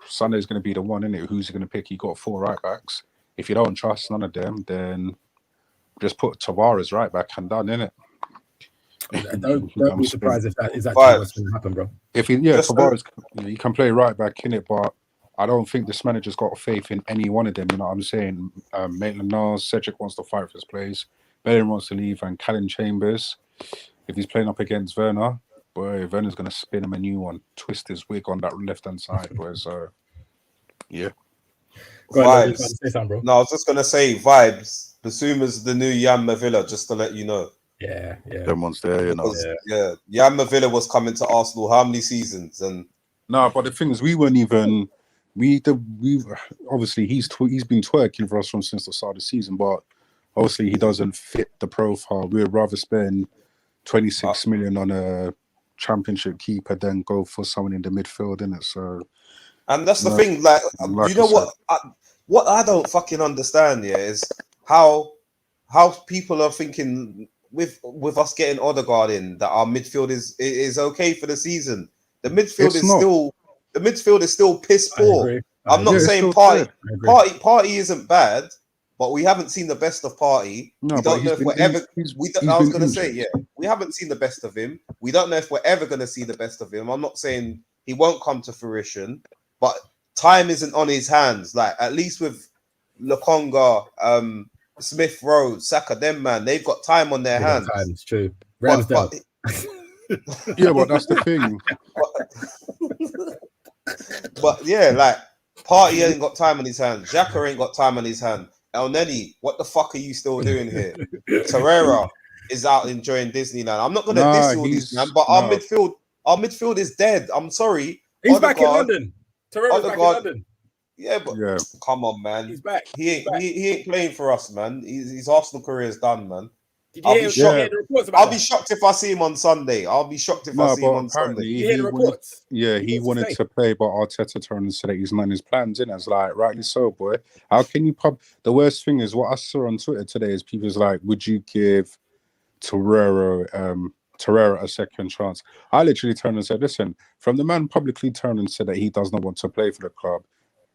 Sunday's going to be the one, isn't it? Who's he going to pick? He got 4 right backs. If you don't trust none of them, then just put Tavares right back and done, innit? Don't be surprised if that is actually what's going to happen, bro. Tavares, he can play right back in it, but I don't think this manager's got faith in any one of them. You know what I'm saying? Maitland-Niles, Cedric wants to fight for his place. Bellerin wants to leave, and Callum Chambers, if he's playing up against Werner, boy, Werner's going to spin him a new one, twist his wig on that left-hand side, boy. So, yeah. Vibes. No, I was just going to say vibes. Basuma's the new Yamma Villa, just to let you know. Yeah. Them ones there, Yeah. Yamma Villa was coming to Arsenal how many seasons? And no, but the thing is, we weren't even. We obviously he's been twerking for us since the start of the season, but obviously he doesn't fit the profile. We'd rather spend 26 million on a championship keeper than go for someone in the midfield, innit? So, and that's the thing. Like you know what I don't fucking understand is how people are thinking with us getting Odegaard in that our midfield is okay for the season. The midfield is still piss poor. I'm not saying Party isn't bad, but we haven't seen the best of Party. No, we don't know if we're ever. I was gonna say, we haven't seen the best of him. We don't know if we're ever gonna see the best of him. I'm not saying he won't come to fruition, but time isn't on his hands. Like at least with Lokonga, Smith Rowe, Saka, them man, they've got time on their hands. It's true. Ramsdale. But that's the thing. But yeah, like Party ain't got time on his hands. Xhaka ain't got time on his hand. El Neni, what the fuck are you still doing here? Torreira is out enjoying Disneyland. I'm not gonna diss all these man, but our midfield is dead. I'm sorry. He's back in London. Torreira's back in London. Yeah, but come on, man. He's back. He ain't playing for us, man. His Arsenal career is done, man. I'll be shocked if I see him on Sunday. I'll be shocked if I see him on Sunday. You hear the reports? He wanted to play, but Arteta turned and said that he's not in his plans. And it's like, rightly so, boy. How can you The worst thing is what I saw on Twitter today is people's like, would you give Torreira a second chance? I literally turned and said, listen, from the man publicly turned and said that he does not want to play for the club,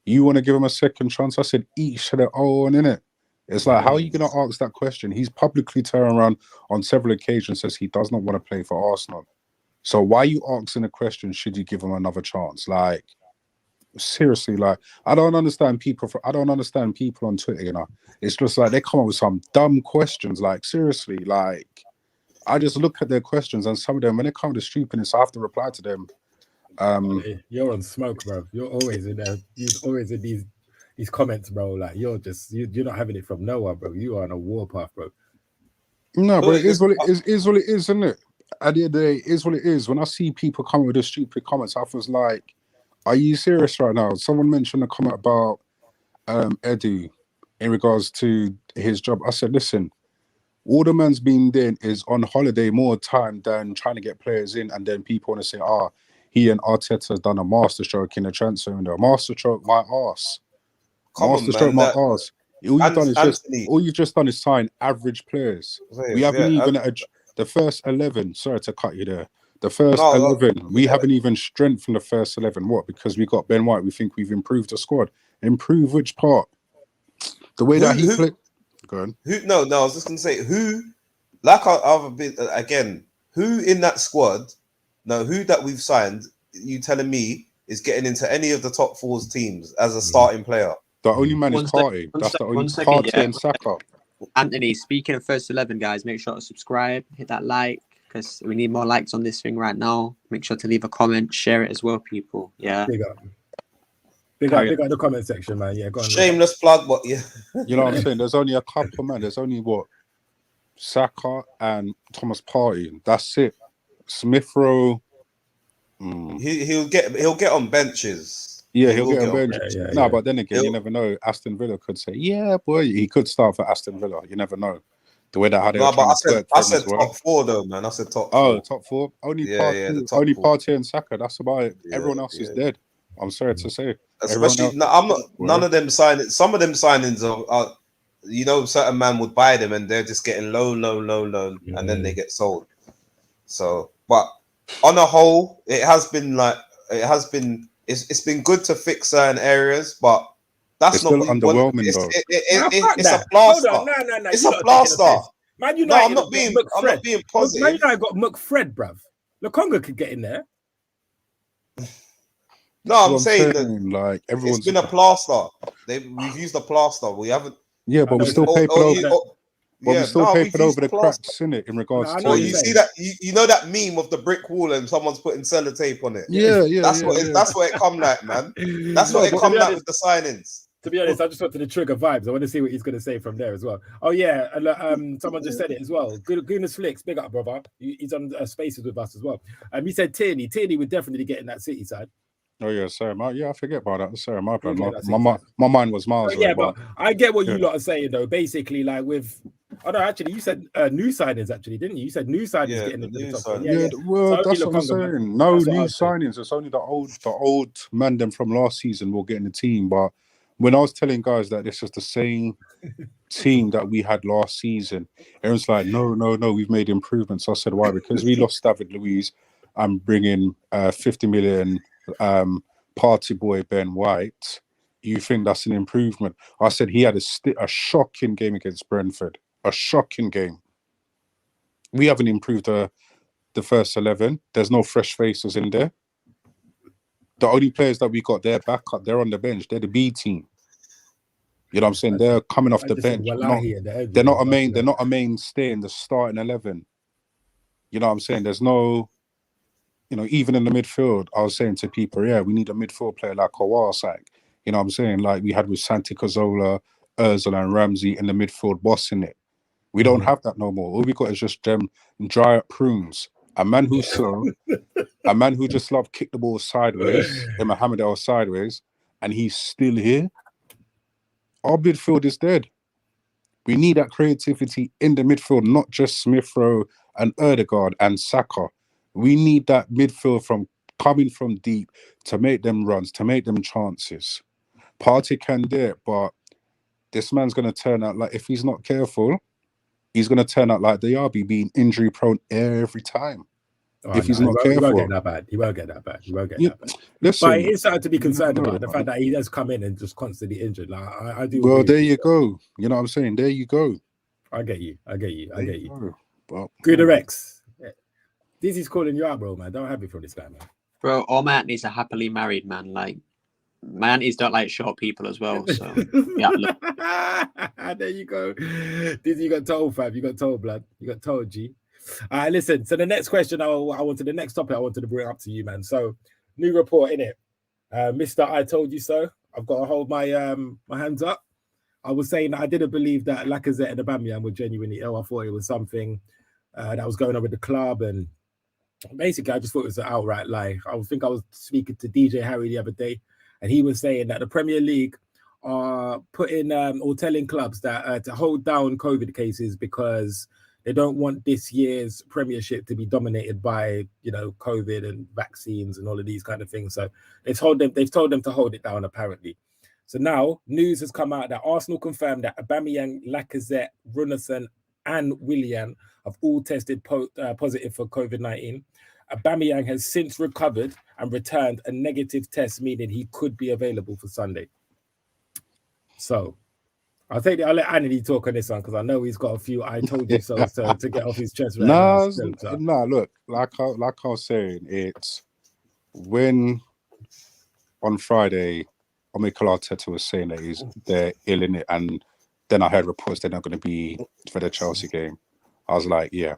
you want to give him a second chance? I said, each to their own, innit? It's like, how are you going to ask that question? He's publicly turned around on several occasions, says he does not want to play for Arsenal. So why are you asking the question, should you give him another chance? Like, seriously, like, I don't understand people on Twitter, you know. It's just like they come up with some dumb questions. Like, seriously, like, I just look at their questions and some of them, when they come to stupidness, I have to reply to them. You're on smoke, bro. You're always in there. You're always in these comments, bro. Like you're not having it from nowhere, bro. You are on a warpath, bro. No, but it is what it is what it is, isn't it? At the end of the day, it is what it is. When I see people coming with the stupid comments, I was like, Are you serious right now? Someone mentioned a comment about Eddie in regards to his job. I said, listen, all the man's been doing is on holiday more time than trying to get players in, and then people want to say, he and Arteta's done a masterstroke in the transfer window. Masterstroke my arse. Come on, Masterstroke man. my arse. All you've just done is sign average players. We haven't even the first 11. Sorry to cut you there. The first 11, we haven't even strengthened the first 11. What? Because we got Ben White. We think we've improved the squad. Improve which part? The way that he played. Go on. No, I was just going to say, who, like I've been, again, who in that squad, who that we've signed, you telling me is getting into any of the top fours teams as a starting player? The only man is Partey. That's the only Partey and Saka. Anthony, speaking of first 11, guys, make sure to subscribe, hit that like, because we need more likes on this thing right now. Make sure to leave a comment, share it as well, people. Yeah. Big up the comment section, man. Yeah, go on. Shameless plug, but yeah. You know what I'm saying? There's only a couple, man. There's only Saka and Thomas Partey. That's it. Smith Rowe. He'll get on benches. Yeah, he'll get on benches. But then again, you never know. Aston Villa could say, yeah, boy, he could start for Aston Villa. You never know. The way that how they I said top four though, man. I said top four. Oh, top four. Only Partey and Saka. That's about it. Everyone else is dead. I'm sorry to say. Especially, none of them signings. Some of them signings are certain man would buy them and they're just getting loan, and then they get sold. So, but on a whole, it's been good to fix certain areas, but that's not underwhelming though. It's a plaster. No. It's a plaster. Man United. I'm not being positive. Man United got McFred, bruv. Lokonga could get in there. No, I'm saying that it's been a plaster. We've used a plaster. We haven't. Yeah, but we still papered over. We still papered over the cracks, in it, in regards to. You see that? You know that meme of the brick wall and someone's putting sellotape on it. Yeah. That's what it come like, man. That's what it come like with the signings. To be honest, I just wanted to trigger vibes. I want to see what he's going to say from there as well. Oh yeah, and someone just said it as well. Goodness Flicks, big up, brother. He's on Spaces with us as well. He said Tierney would definitely get in that City side. Oh yeah, sorry, I forget about that. Sorry, my bad. My mind was miles away. Yeah, but I get what you lot are saying though. Basically, like with, actually, you said new signings. Actually, didn't you? You said new signings getting into the top. Well, that's what I'm saying. No new signings. It's only the old man them from last season will get in the team. But when I was telling guys that this is the same team that we had last season, everyone's like, no, we've made improvements. I said, why? Because we lost David Luiz. I'm bringing 50 million. Party boy Ben White, you think that's an improvement? I said he had a shocking game against Brentford. A shocking game. We haven't improved the first 11. There's no fresh faces in there. The only players that we got there backup, they're on the bench. They're the B team. You know what I'm saying? They're coming off the bench. They're not a mainstay in the starting 11. You know what I'm saying? There's no. Even in the midfield, I was saying to people, we need a midfield player like Kawasaki. You know what I'm saying? Like we had with Santi Cazorla, Ozil and Ramsey in the midfield bossing it. We don't have that no more. All we got is just them dry up prunes. A man who just loved kick the ball sideways, and Mohamed El sideways, and he's still here. Our midfield is dead. We need that creativity in the midfield, not just Smith Rowe and Odegaard and Saka. We need that midfield coming from deep to make them runs, to make them chances. Partey can do it, but this man's going to turn out like, if he's not careful, he's going to turn out like the RB, being injury prone every time. If he's not careful. He won't get that bad. Listen, but it's something to be concerned about, the fact that he has come in and just constantly injured. Like, I do. Well, there you go. You know what I'm saying? There you go. I get you. Well, Good Rex. Dizzy's calling you out, bro, man. Don't have it from this guy, man. Bro, all my aunties are happily married, man. Like, my aunties don't like short people as well. So, yeah, look. There you go. Dizzy, you got told, fam. You got told, blood. You got told, G. All right, listen. So the next question the next topic I wanted to bring up to you, man. So, new report, innit? Mr. I told you so. I've got to hold my my hands up. I was saying that I didn't believe that Lacazette and Aubameyang were genuinely ill. I thought it was something that was going on with the club, and basically, I just thought it was an outright lie. I think I was speaking to DJ Harry the other day, and he was saying that the Premier League are putting or telling clubs that to hold down COVID cases because they don't want this year's Premiership to be dominated by, you know, COVID and vaccines and all of these kind of things. So they've told them to hold it down, apparently. So now news has come out that Arsenal confirmed that Aubameyang, Lacazette, Runarsson, and Willian have all tested positive for COVID-19. Aubameyang has since recovered and returned a negative test, meaning he could be available for Sunday. So I'll let Anthony talk on this one because I know he's got a few "I told you so" to get off his chest. Right no, look, like I was saying, it's when on Friday, Mikel Arteta was saying that they're ill in it, and then I heard reports they're not going to be for the Chelsea game. I was like, yeah,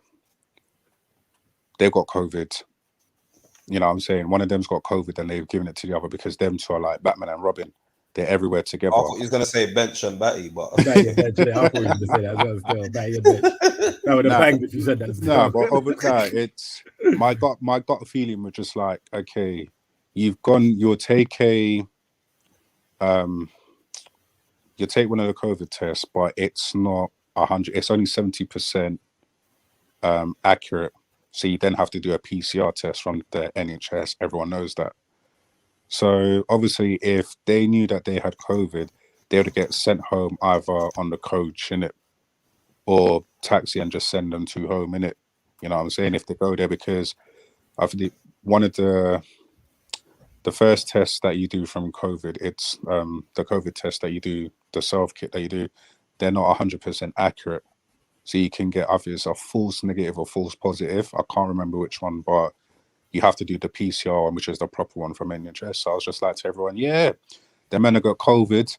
they've got COVID. You know what I'm saying? One of them's got COVID and they've given it to the other because them two are like Batman and Robin. They're everywhere together. I thought he was going to say bench and Batty, but... I thought you were going to say that as well still. Batty and bench. That would have banged if you said that. No, but over that, it's... My gut feeling was just like, okay, you'll take one of the COVID tests, but it's not 100, it's only 70% accurate. So you then have to do a PCR test from the NHS. Everyone knows that. So obviously, if they knew that they had COVID, they would get sent home either on the coach, innit, or taxi and just send them to home, innit. You know what I'm saying? If they go there, because I think one of the first tests that you do from COVID, it's the COVID test that you do, the self-kit that you do, they're not 100% accurate. So you can get either it's a false negative or false positive. I can't remember which one, but you have to do the PCR one, which is the proper one from NHS. So I was just like to everyone, yeah, the man that got COVID,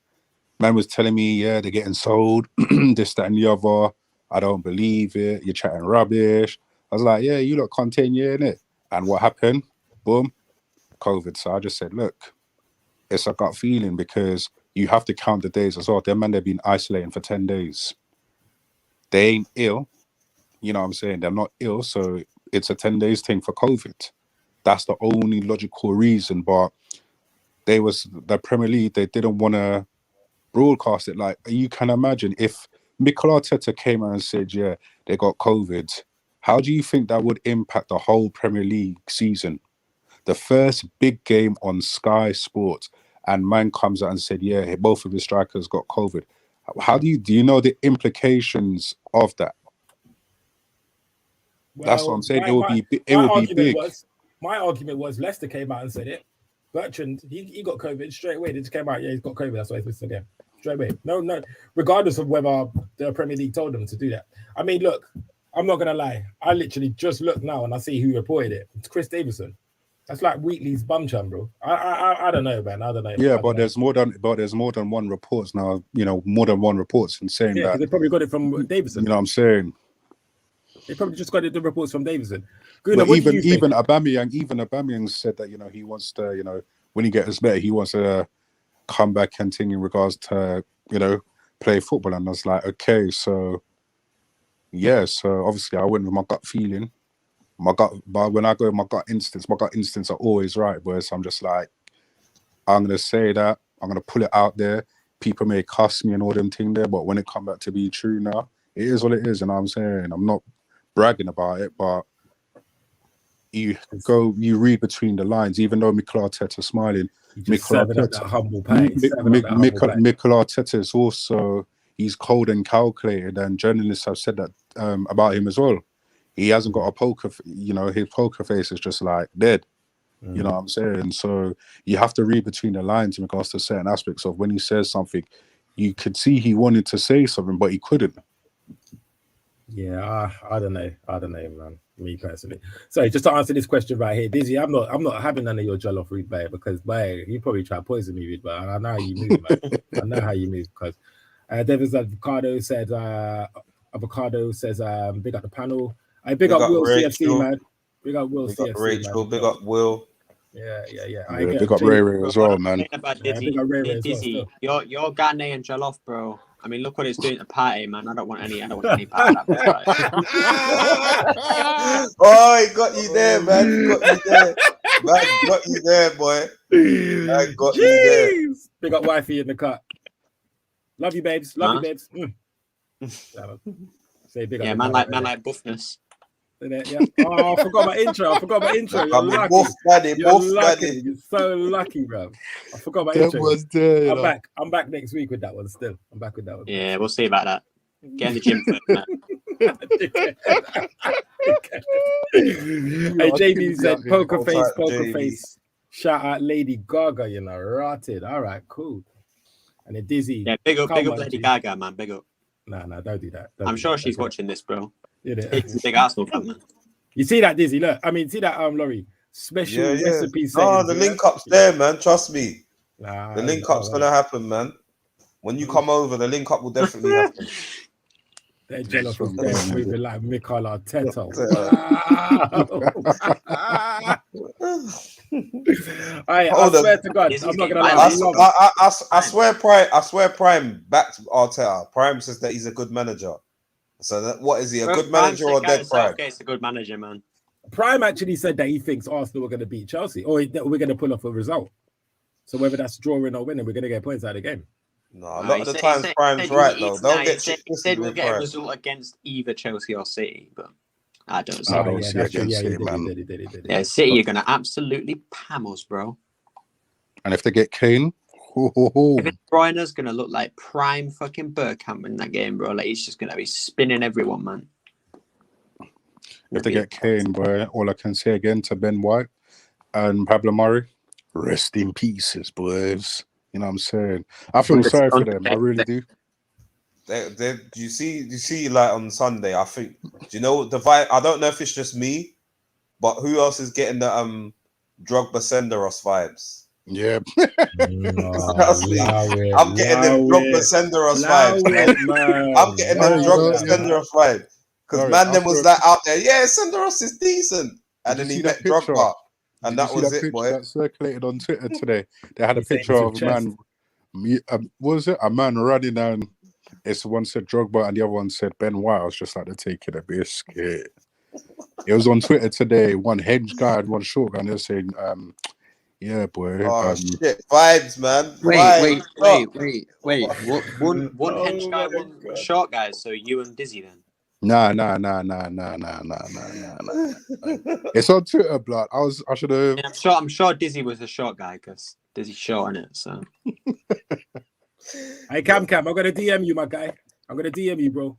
man was telling me, yeah, they're getting sold, this, that, and the other. I don't believe it. You're chatting rubbish. I was like, yeah, you lot continue, innit? And what happened? Boom, COVID. So I just said, look, it's a gut feeling because you have to count the days as well. Them man, they've been isolating for 10 days. They ain't ill. You know what I'm saying? They're not ill. So it's a 10 days thing for COVID. That's the only logical reason. But the Premier League, they didn't want to broadcast it. Like, you can imagine if Mikel Arteta came out and said, yeah, they got COVID, how do you think that would impact the whole Premier League season? The first big game on Sky Sports, and man comes out and said, yeah, both of his strikers got COVID. How do you know the implications of that? Well, that's what I'm saying. It would be big. My argument was Leicester came out and said it. Bertrand, he got COVID straight away. They just came out, yeah, he's got COVID. That's why he's missing again. Straight away. No, regardless of whether the Premier League told them to do that. I mean, look, I'm not gonna lie. I literally just look now and I see who reported it. It's Chris Davison. That's like Wheatley's bum chum, bro. I don't know, man. I don't know. Yeah, but there's more than one reports now. You know, more than one reports and saying that they probably got it from Davison. You know what I'm saying? They probably just got the reports from Davison. Guna, even Aubameyang said that, you know, he wants to, you know, when he gets better, he wants to come back and thing in regards to, you know, play football. And I was like, okay, so yeah, so obviously I went with my gut feeling. But when I go with my gut instincts are always right, boys. So I'm just like, I'm gonna say that, I'm gonna pull it out there. People may cuss me and all them things there, but when it come back to be true now, it is what it is. You know what I'm saying? I'm not bragging about it, but you read between the lines. Even though Mikel Arteta's smiling, Mikel Arteta is also, he's cold and calculated, and journalists have said that about him as well. He hasn't got a poker, you know, his poker face is just like dead. You know what I'm saying? So you have to read between the lines in regards to certain aspects of when he says something. You could see he wanted to say something, but he couldn't. Yeah, I don't know, man. Me personally. So just to answer this question right here, Dizzy, I'm not having none of your jollof food, babe, because babe, you probably try to poison me with, but I know how you move, man. I know how you move because Devin's Avocado says big up the panel. I big up Will Rachel. CFC, man. Big up Will CFC, Rachel, man. big up Will. Yeah. Big up Ray as well, man. Big up Ray as well. Your Ghanaian jollof, bro. I mean, look what it's doing to Partey, man. I don't want any part of that. Oh, he got you there, man. He got you there. Man got you there, boy. Man got you there. Jeez. Big up wifey in the cut. Love you, babes. Love you, babes. Say big up. Yeah, man like buffness. Yeah. Oh, I forgot my intro. You're lucky. Buff daddy, You're buff lucky. daddy. You're so lucky, bro. I forgot my That intro. was there, you I'm know. back. I'm back next week with that one still. I'm back with that one. Yeah, we'll see about that. Get in the gym first, man. Hey, JB said poker JB. face. Shout out Lady Gaga, you know, rotted. All right, cool. And then Dizzy. Yeah, big up Come on, Lady G. Gaga, man. Big up. Nah, don't do that. I'm sure she's watching this, bro. Yeah, She's a big Arsenal fan, man. you see that, Dizzy? Look, I mean, see that, Laurie. Special recipe No, settings, the yeah? link up's there, man. Trust me. Nah, The link up's gonna happen, man. When you come over, the link up will definitely happen. They're jealous of them moving like Mikel Arteta. I swear to God, I'm not gonna lie. I swear Prime backed Arteta. Prime says that he's a good manager. So what is he, a good manager or dead Prime? It's a good manager, man. Prime actually said that he thinks Arsenal are going to beat Chelsea, or that we're going to pull off a result. So whether that's drawing or winning, we're going to get points out of the game. No, a lot of the times Prime's right though. Don't get shit. He said we'll get a result against either Chelsea or City, but I don't see. I don't see against City, man. Yeah, City are going to absolutely pam us, bro. And if they get Kane, Kevin De Bruyne's going to look like prime fucking Bergkamp in that game, bro. Like he's just going to be spinning everyone, man. If they get Kane, boy, all I can say again to Ben White and Pablo Murray, rest in pieces, boys. You know what I'm saying? I feel sorry for them. I really do. You see, like on Sunday, I think. Do you know the vibe? I don't know if it's just me, but who else is getting the Drogba Senderos vibes? Yeah. I'm getting them Drogba Senderos vibes. I'm getting them Drogba Senderos vibes. Because man, was like out there, yeah, Senderos is decent. And then he met Drogba. And that was it, boy. That circulated on Twitter today. They had a picture of a man. What was it? A man running down. It's one said Drogba and the other one said Ben White. I was just like, they're taking a biscuit. It was on Twitter today. One hedge guy and one short guy. And they're saying, yeah, boy. Oh, shit. Vibes, man. Wait. One hench guy, one short guy. So you and Dizzy then? Nah. It's on Twitter, blood. I should have. Yeah, I'm sure Dizzy was a short guy because Dizzy's short in it. So. Hey, Cam, I'm gonna DM you, my guy. I'm gonna DM you, bro.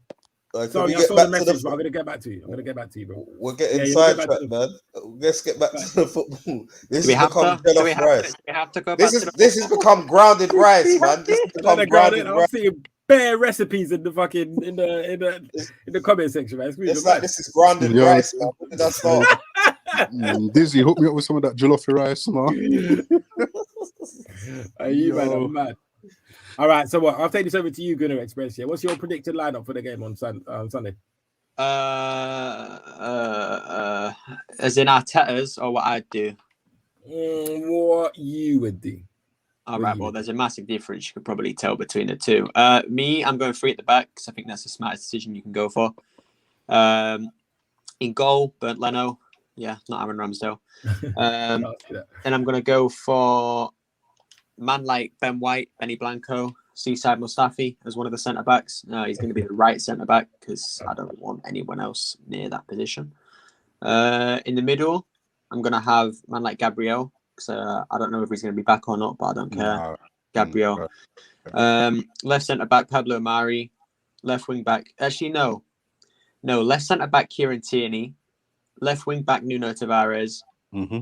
Sorry, I saw the message, but I'm gonna get back to you. Bro. We're getting sidetracked, man. Let's get back to the football. This has become jollof rice. This has become grounded rice, man. This has become grounded rice. I'm seeing bare recipes in the fucking in the comment section, man. It's like this is grounded rice, man. When did I start? Dizzy, hook me up with some of that jollof rice, man. Are you, man? I'm mad. All right, so what? I'll take this over to you, Gunnar Express. Yeah, what's your predicted lineup for the game on Sunday? As in Arteta's or what I'd do? What you would do. All right, well, there's a massive difference you could probably tell between the two. Me, I'm going 3 at the back because I think that's the smartest decision you can go for. In goal, Bernd Leno. Yeah, not Aaron Ramsdale. And I'm going to go for man like Ben White, Benny Blanco, Seaside Mustafi as one of the centre-backs. He's going to be the right centre-back because I don't want anyone else near that position. In the middle, I'm going to have man like Gabriel because I don't know if he's going to be back or not, but I don't care. No. Gabriel. Left centre-back, Pablo Mari. Left wing-back. Actually, no. Left centre-back, Kieran Tierney. Left wing-back, Nuno Tavares. Mm-hmm.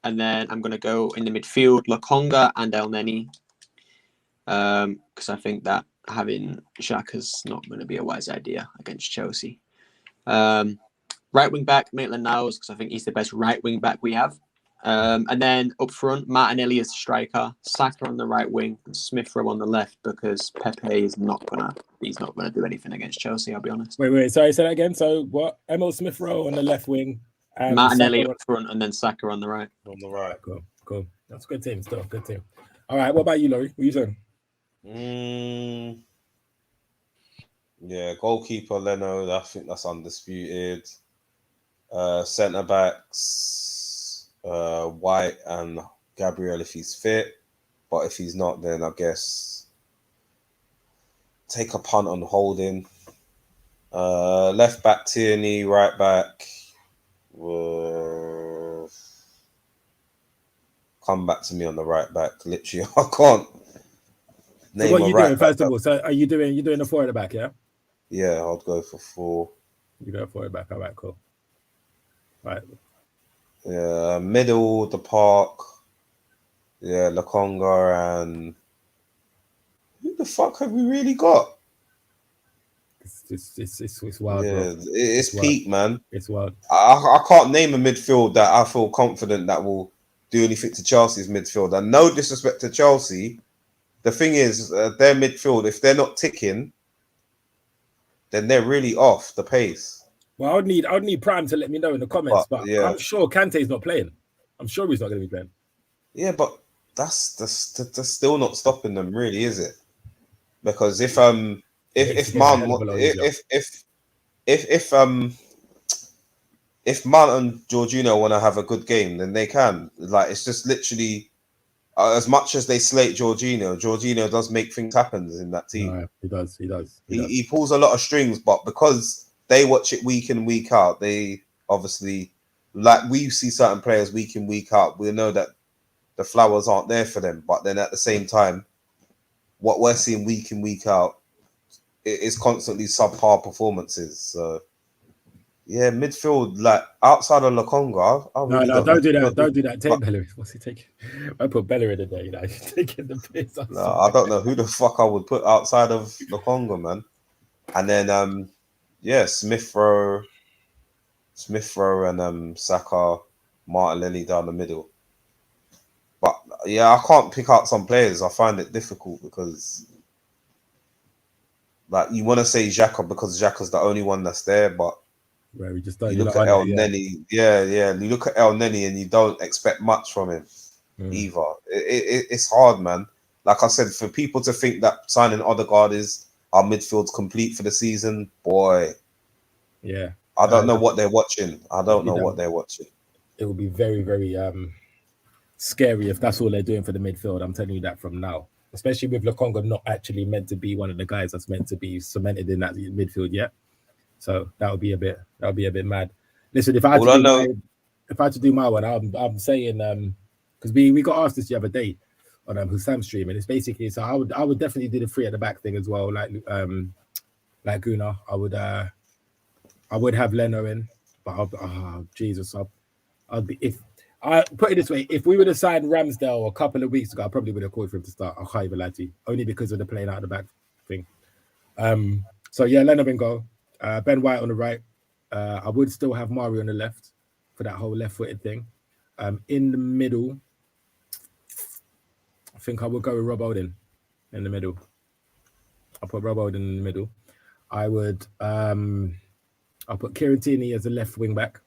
And then I'm going to go in the midfield, Lokonga and El Neni. Because I think that having Xhaka's not going to be a wise idea against Chelsea. Right wing back, Maitland-Niles, because I think he's the best right wing back we have. And then up front, Martinelli as striker, Saka on the right wing, and Smith-Rowe on the left because Pepe is not gonna do anything against Chelsea. I'll be honest. Wait. Sorry, say that again. So what? Emil Smith-Rowe on the left wing. Martinelli up front and then Saka on the right. On the right. Cool. That's a good team stuff. Good team. All right. What about you, Laurie? What are you saying? Yeah, goalkeeper Leno, I think that's undisputed. Centre backs, White and Gabriel if he's fit. But if he's not, then I guess take a punt on Holding. Left back Tierney, right back. Come back to me on the right back. Literally, I can't name so what a you right doing back. first of all? So are you doing the four at the back? Yeah. Yeah, I'd go for 4. You go four at the back. All right, cool. Right. Yeah, middle the park. Yeah, Lokonga and who the fuck have we really got? It's wild, Yeah, bro. it's peak, man. It's wild. I can't name a midfield that I feel confident that will do anything to Chelsea's midfield. And no disrespect to Chelsea, the thing is, their midfield, if they're not ticking, then they're really off the pace. Well, I would need Prime to let me know in the comments, but yeah, I'm sure Kante's not playing. I'm sure he's not going to be playing. Yeah, but that's still not stopping them, really, is it? Because if Man, if Man and Jorginho want to have a good game, then they can. Like, it's just literally as much as they slate Jorginho does make things happen in that team. No, he does. He pulls a lot of strings, but because they watch it week in, week out, they obviously, like we see certain players week in, week out, we know that the flowers aren't there for them. But then at the same time, what we're seeing week in, week out, it is constantly subpar performances. So yeah, midfield, like outside of Lokonga, I really don't do that. Don't do that. Take Bellerin. What's he taking? I put Bellerin in there. You know, he's taking the piss. No, I don't know who the fuck I would put outside of Lokonga, man. And then Smith Rowe and Saka, Martinelli down the middle. But yeah, I can't pick out some players. I find it difficult because, like, you want to say Xhaka because Xhaka's the only one that's there, but where we just don't. You look at El Neni, yeah. You look at El Neni and you don't expect much from him either. It's hard, man. Like I said, for people to think that signing Odegaard is our midfield's complete for the season, boy. Yeah. I don't know what they're watching. It would be very, very scary if that's all they're doing for the midfield. I'm telling you that from now. Especially with Lokonga not actually meant to be one of the guys that's meant to be cemented in that midfield yet. So that would be a bit mad. Listen, if I had to do my one, I'm saying because we got asked this the other day on Hussam's stream, and it's basically, so I would definitely do the 3 at the back thing as well, like Gunnar. I would have Leno in, but I'd be, if I put it this way, if we would have signed Ramsdale a couple of weeks ago, I probably would have called for him to start. I can't even lie to you, only because of the playing out of the back thing. So yeah, Leno in goal, Ben White on the right. I would still have Mario on the left for that whole left-footed thing. In the middle, I think I would go with Rob Holding in the middle. I'll put Rob Holding in the middle. I would I'll put Kieran Tierney as a left wing back.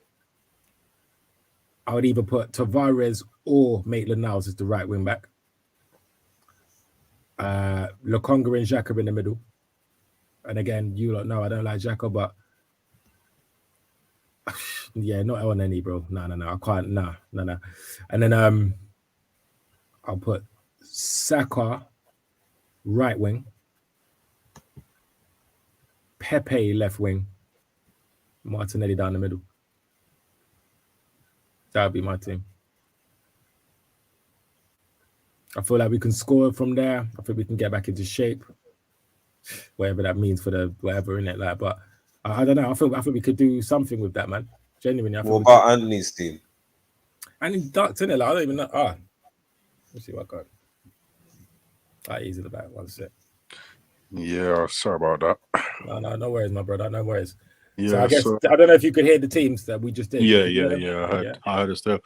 I would either put Tavares or Maitland-Niles as the right wing back. Lokonga and Xhaka in the middle. And again, you lot know I don't like Xhaka, but yeah, not El Neni, bro. No, I can't. No. And then I'll put Saka right wing, Pepe left wing, Martinelli down the middle. That would be my team. I feel like we can score from there. I think we can get back into shape, whatever that means for the whatever in it. Like, but I don't know. I think we could do something with that, man. Genuinely. What about Anthony's team? And he's ducked in it. Like, I don't even know. Let's see what I got. He's in the back. One sec. Yeah, sorry about that. No worries, my brother. No worries. Yeah, so I guess I don't know if you could hear the teams that we just did. Yeah. I heard it still.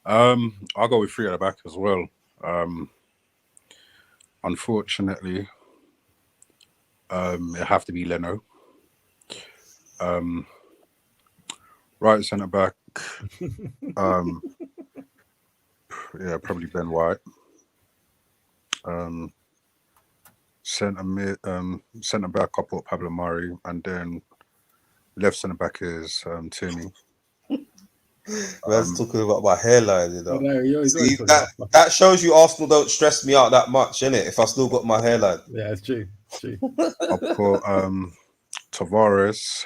I'll go with 3 at the back as well. Unfortunately, it have to be Leno. Right centre back. Probably Ben White. centre back, I put Pablo Mari, and then left centre back is Tierney. Man's talking about my hairline, you know. No, he's always See, talking about stuff. that shows you Arsenal don't stress me out that much, innit? If I still got my hairline. Yeah, it's true. It's true. I put Tavares,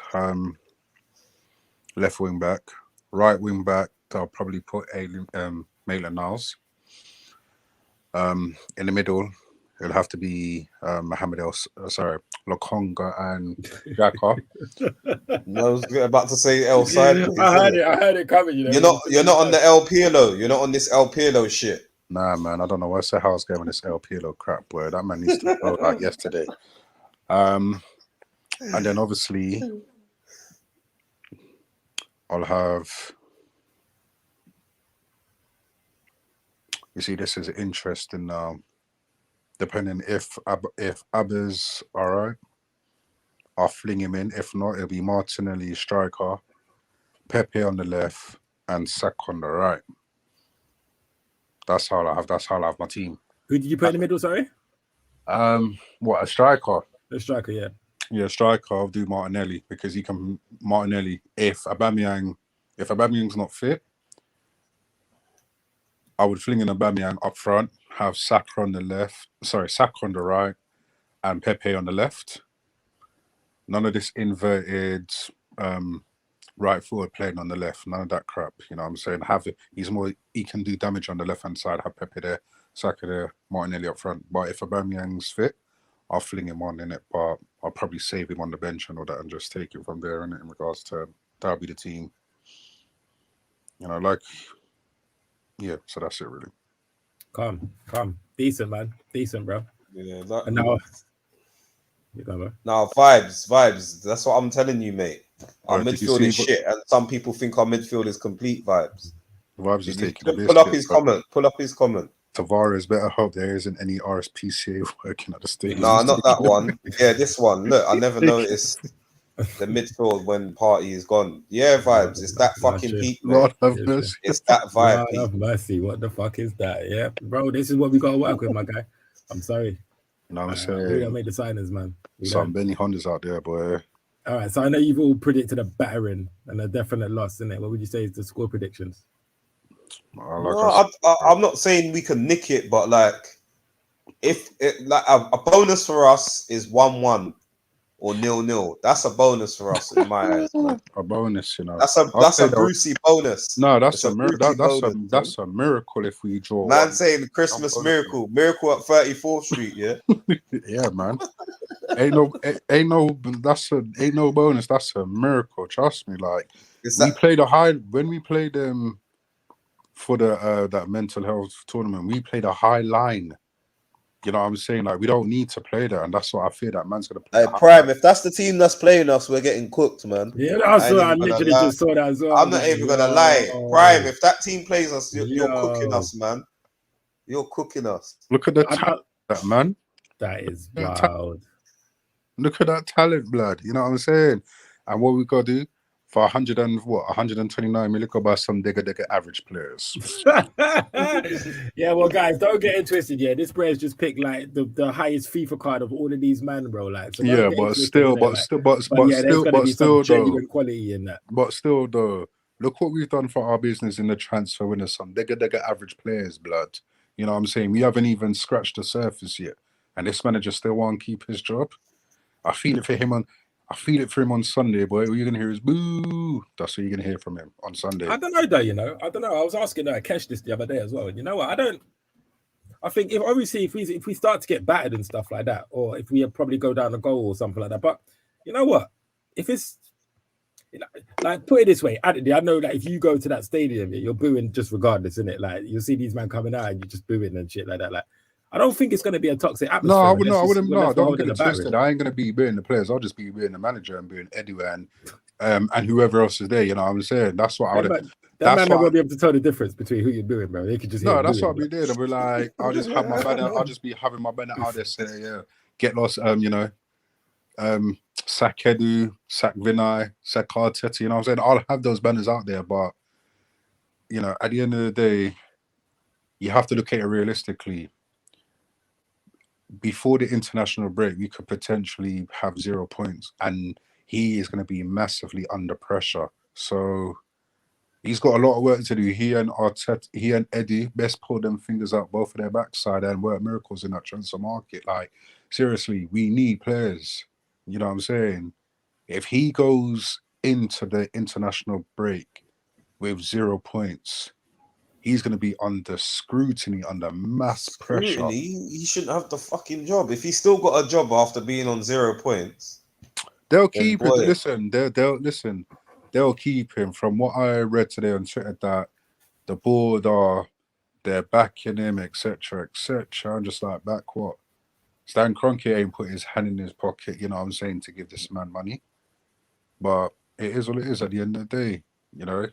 left wing back, right wing back. I'll probably put Maitland-Niles. In the middle, it'll have to be Lokonga and Xhaka. I was about to say El side. I heard it coming. You know, You're not on the El Pirlo. You're not on this El Pirlo shit. Nah, man, I don't know what's the hell's going on this El Pirlo crap, boy. That man needs to go like yesterday. And then obviously I'll have. You see, this is interesting now. Depending if Abba's all right, I'll fling him in. If not, it'll be Martinelli striker, Pepe on the left, and Saka on the right. That's how I have my team. Who did you put in the middle? Sorry. What, a striker? The striker, yeah. Yeah, striker. I'll do Martinelli because he can. Martinelli. If Aubameyang's not fit, I would fling in Aubameyang up front, have Saka on the right, and Pepe on the left. None of this inverted right forward playing on the left. None of that crap. You know what I'm saying? He can do damage on the left-hand side, have Pepe there, Saka there, Martinelli up front. But if Aubameyang's fit, I'll fling him on in it, but I'll probably save him on the bench and all that and just take it from there in regards to that'll be the team. You know, yeah, so that's it really. Calm. Decent, man. Decent, bro. Yeah, And now, you go, bro. now vibes. That's what I'm telling you, mate. Our Right, midfield is shit, and some people think our midfield is complete vibes. Vibes is taking the Pull up his comment. Tavares better hope there isn't any RSPCA working at the stadium. No, not that one. Yeah, this one. Look, I never noticed the midfield when Party is gone. Yeah, vibes. It's that fucking peak, man. Lord have mercy. It's that vibe. Lord have mercy. What the fuck is that? Yeah, bro, this is what we got to work with, my guy. I'm sorry. You know what I'm We saying? don't make the signings, man. Some Benny Hondas out there, boy. All right, so I know you've all predicted a battering and a definite loss, isn't it? What would you say is the score predictions? I'm not saying we can nick it, but like, if it, like a bonus for us is 1-1 or 0-0, that's a bonus for us in my eyes, man. A bonus, you know. That's a Brucey bonus. No, that's a miracle. bonus, That's a miracle if we draw. Man saying Christmas miracle at 34th Street, yeah. Yeah, man. Ain't no bonus. That's a miracle. Trust me. Like when we played for the that mental health tournament, we played a high line. You know what I'm saying? Like we don't need to play that, and that's what I fear that man's gonna play. Hey, Prime, if that's the team that's playing us, we're getting cooked, man. Yeah, that's what I literally just saw that as well. I'm not even gonna lie. Prime, if that team plays us, you're cooking us, man. You're cooking us. Look at the talent, that man. That is wild. Look at that talent, blood. You know what I'm saying? And what we gotta do for 129 million, go buy some digger average players. Yeah, well, guys, don't get it twisted. Yeah, this player's just picked like the highest FIFA card of all of these man, bro. Like, so yeah, but still, genuine quality in that. But still, though, look what we've done for our business in the transfer window. Some digger average players, blood. You know what I'm saying? We haven't even scratched the surface yet, and this manager still won't keep his job. I feel it for him on Sunday, boy. All you're gonna hear is boo. That's what you're gonna hear from him on Sunday. I don't know, though. You know, I don't know. I was asking Kesh this the other day as well. And you know what? I think if we start to get battered and stuff like that, or if we probably go down a goal or something like that. But you know what? If it's like, put it this way, I know that if you go to that stadium, you're booing just regardless, isn't it? Like you'll see these men coming out and you're just booing and shit like that. Like, I don't think it's going to be a toxic atmosphere. No, I wouldn't. No, don't get it twisted. I ain't going to be booing the players. I'll just be booing the manager and booing Eddie and whoever else is there. You know what I'm saying? That's what I would. That man won't be able to tell the difference between who you're booing, bro. They could just that's what I'll be doing. I'll be like, I'll just have my banner. I'll just be having my banner out there saying, yeah, get lost. Sack Edu, sack Vinay, sack Arteta. You know what I'm saying? I'll have those banners out there, but you know, at the end of the day, you have to look at it realistically. before the international break, we could potentially have 0 points, and he is going to be massively under pressure. So he's got a lot of work to do. He and Arteta, he and Eddie best pull them fingers out both of their backside and work miracles in that transfer market. Like, seriously, we need players. You know what I'm saying? If he goes into the international break with 0 points, he's going to be under scrutiny, under mass pressure. Scrutiny? He shouldn't have the fucking job. If he's still got a job after being on 0 points, they'll keep it. Listen, they'll keep him. From what I read today on Twitter, that the board they're backing him, etc., etc. I'm just like, back what? Stan Kroenke ain't put his hand in his pocket, you know what I'm saying, to give this man money. But it is what it is at the end of the day, you know.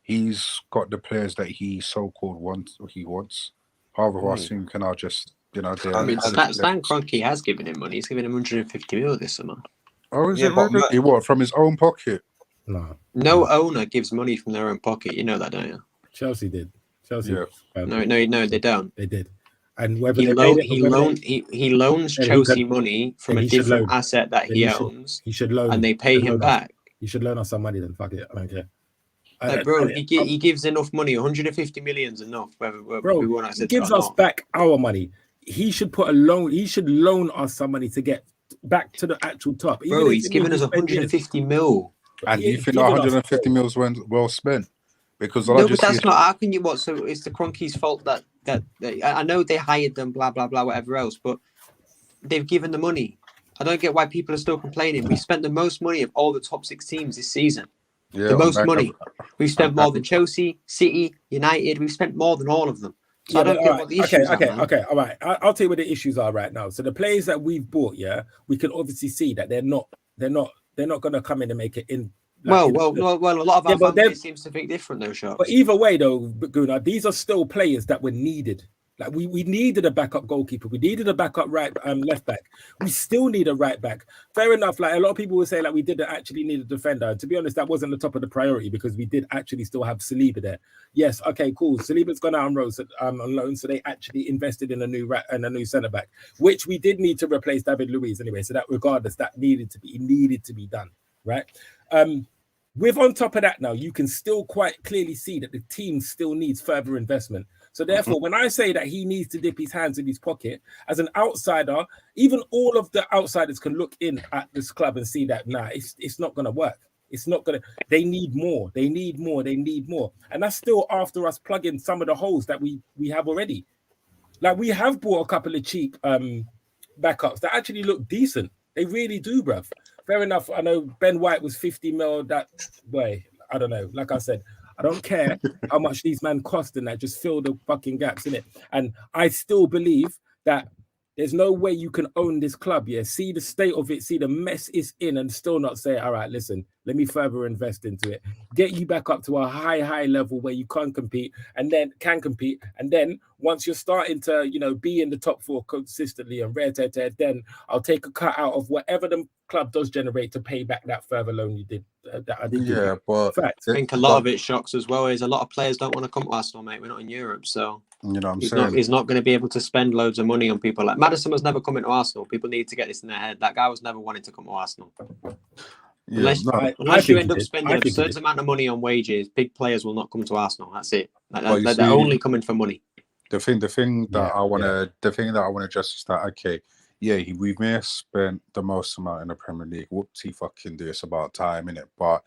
He's got the players that he so-called wants. Half of us think can I just, you know. I mean, Stan Kroenke has given him money. He's given him 150 mil this summer. Oh, is it really? What, from his own pocket? No owner gives money from their own pocket. You know that, don't you? Chelsea did. No, they don't. They did. And whether he loans Chelsea money from a different asset that he owns. He should loan, and they pay him back. He should loan us some money. Then fuck it, I don't care. He gives enough money. 150 million is enough. He gives us back our money. He should put a loan. He should loan us some money to get back to the actual top. Bro, he's given us 150 mil. And you think 150 mil went well spent? Because but that's not. How can you? What? So it's the Kroenke's fault that I know they hired them, blah blah blah, whatever else. But they've given the money. I don't get why people are still complaining. We spent the most money of all the top 6 teams this season. Yeah, the most money. We've spent more than Chelsea, City, United. We've spent more than all of them. So I don't get what the issues are. Okay, all right. I'll tell you what the issues are right now. So the players that we've bought, we can obviously see that they're not going to come in and make it in. Like, well, a lot of our families seems to think different, though, Sharks. But either way, though, Gunnar, these are still players that were needed. Like we needed a backup goalkeeper. We needed a backup left back. We still need a right back. Fair enough. Like a lot of people will say, like we didn't actually need a defender. And to be honest, that wasn't the top of the priority because we did actually still have Saliba there. Yes, okay, cool. Saliba's gone out on loan, so they actually invested in a new centre back, which we did need to replace David Luiz anyway. So that regardless, that needed to be done, right? With on top of that, now you can still quite clearly see that the team still needs further investment. So therefore, when I say that he needs to dip his hands in his pocket, as an outsider, even all of the outsiders can look in at this club and see that, it's not going to work. It's not going to, they need more. And that's still after us plugging some of the holes that we have already. Like we have bought a couple of cheap backups that actually look decent. They really do, bruv. Fair enough. I know Ben White was 50 mil that way. I don't know. Like I said, I don't care how much these men cost and that. Just fill the fucking gaps in it. And I still believe that there's no way you can own this club. See the state of it, see the mess it's in, and still not say, all right, listen, let me further invest into it. Get you back up to a high level where you can compete. And then once you're starting to, be in the top 4 consistently and then I'll take a cut out of whatever the club does generate to pay back that further loan you did. But I think a lot of it shocks as well is a lot of players don't want to come to Arsenal, mate. We're not in Europe, so you know what I'm saying? He's not going to be able to spend loads of money on people. Like Maddison was never coming to Arsenal. People need to get this in their head. That guy was never wanting to come to Arsenal. Unless you end up spending an absurd amount of money on wages, big players will not come to Arsenal. That's it. They're only coming for money. The thing that I want to just start. Okay, we may have spent the most amount in the Premier League. Whoopsie fucking do. It's about time, innit? But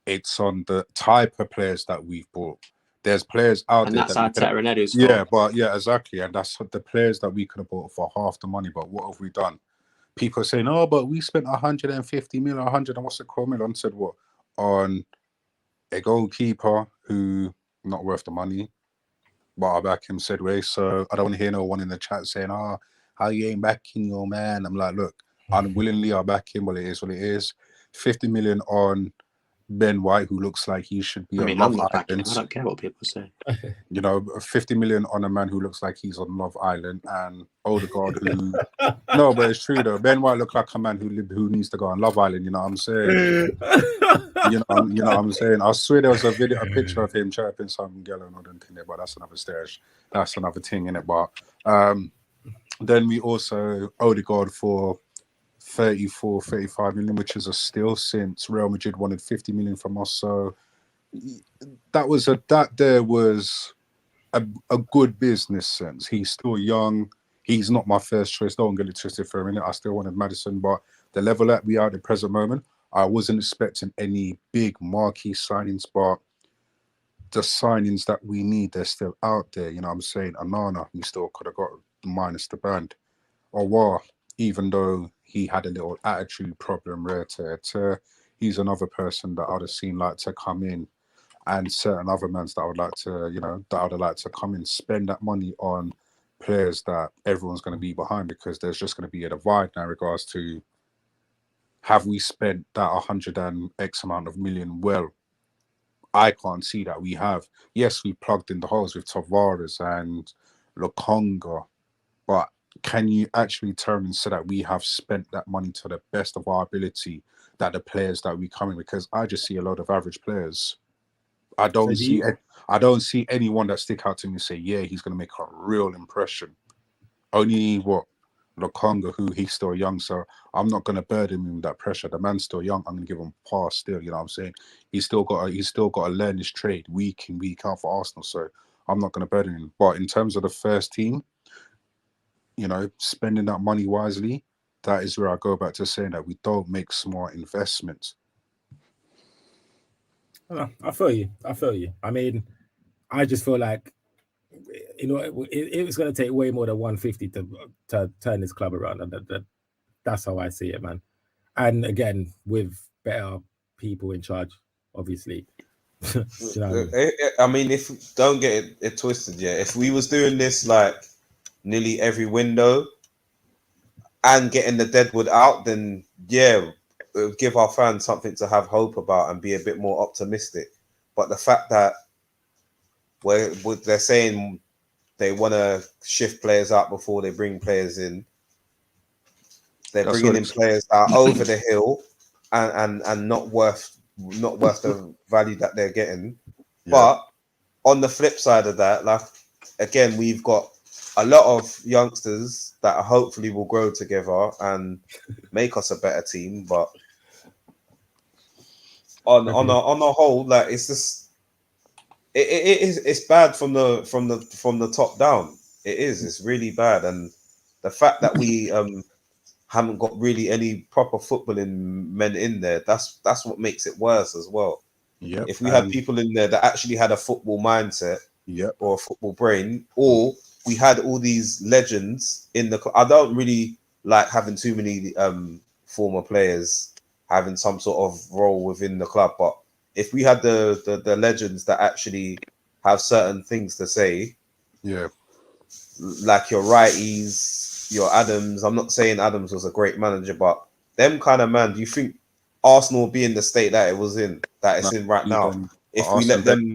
it's on the type of players that we've bought. There's players out there. And that's Arteta and Edu's fault. Exactly. And that's the players that we could have bought for half the money. But what have we done? People are saying, oh, but we spent 150 million, 100 and what's it called? Million. Said what? On a goalkeeper who not worth the money. But I back him said way. So I don't want to hear no one in the chat saying, how you ain't backing your man? I'm like, look, unwillingly I back him. Well, it is what it is. 50 million on Ben White, who looks like he should be on Love Island. I don't care what people say. 50 million on a man who looks like he's on Love Island, and Odegaard, who no, but it's true though. Ben White looks like a man who needs to go on Love Island. You know what I'm saying? you know what I'm saying? I swear there was a picture of him chirping some girl and all that thing there, but that's another stage. That's another thing in it. But Then we also Odegaard for 34, 35 million, which is a steal since Real Madrid wanted 50 million from us. So that was a good business sense. He's still young. He's not my first choice. Don't get it twisted for a minute. I still wanted Maddison, but the level that we are at the present moment, I wasn't expecting any big marquee signings, but the signings that we need, they're still out there. You know what I'm saying? Anana, we still could have got minus the band. Or even though he had a little attitude problem, he's another person that I'd have seen like to come in, and certain other men that I would like to, that I would like to come in, spend that money on players that everyone's going to be behind, because there's just going to be a divide now in regards to, have we spent that 100 and X amount of million well? I can't see that we have. Yes, we plugged in the holes with Tavares and Lokonga, but can you actually turn and say that we have spent that money to the best of our ability, that the players that we come in? Because I just see a lot of average players. I don't see anyone that stick out to me and say, yeah, he's going to make a real impression. Only Lokonga, who he's still young, so I'm not going to burden him with that pressure. The man's still young. I'm going to give him a pass still. You know what I'm saying? He's still got to learn his trade week in, week out for Arsenal. So I'm not going to burden him. But in terms of the first team, spending that money wisely, that is where I go back to saying that we don't make smart investments. I feel you. I mean, I just feel like, it was going to take way more than 150 to turn this club around. And that's how I see it, man. And again, with better people in charge, obviously. I mean, if don't get it twisted, yeah. If we was doing this like nearly every window and getting the deadwood out, then yeah, it would give our fans something to have hope about and be a bit more optimistic. But the fact that they're saying they want to shift players out before they bring players in, they're bringing in players that are over the hill and not worth the value that they're getting. Yeah. But on the flip side of that, like, again, we've got a lot of youngsters that hopefully will grow together and make us a better team. But on a whole, like, it's just it's bad from the top down. It is. It's really bad, and the fact that we haven't got really any proper footballing men in there, that's what makes it worse as well. Yeah. If we had people in there that actually had a football mindset, or a football brain, or we had all these legends in the. I don't really like having too many former players having some sort of role within the club, but if we had the legends that actually have certain things to say, like your righties, your Adams. I'm not saying Adams was a great manager, but them kind of man, do you think Arsenal will be in the state that it's in right now? If we let them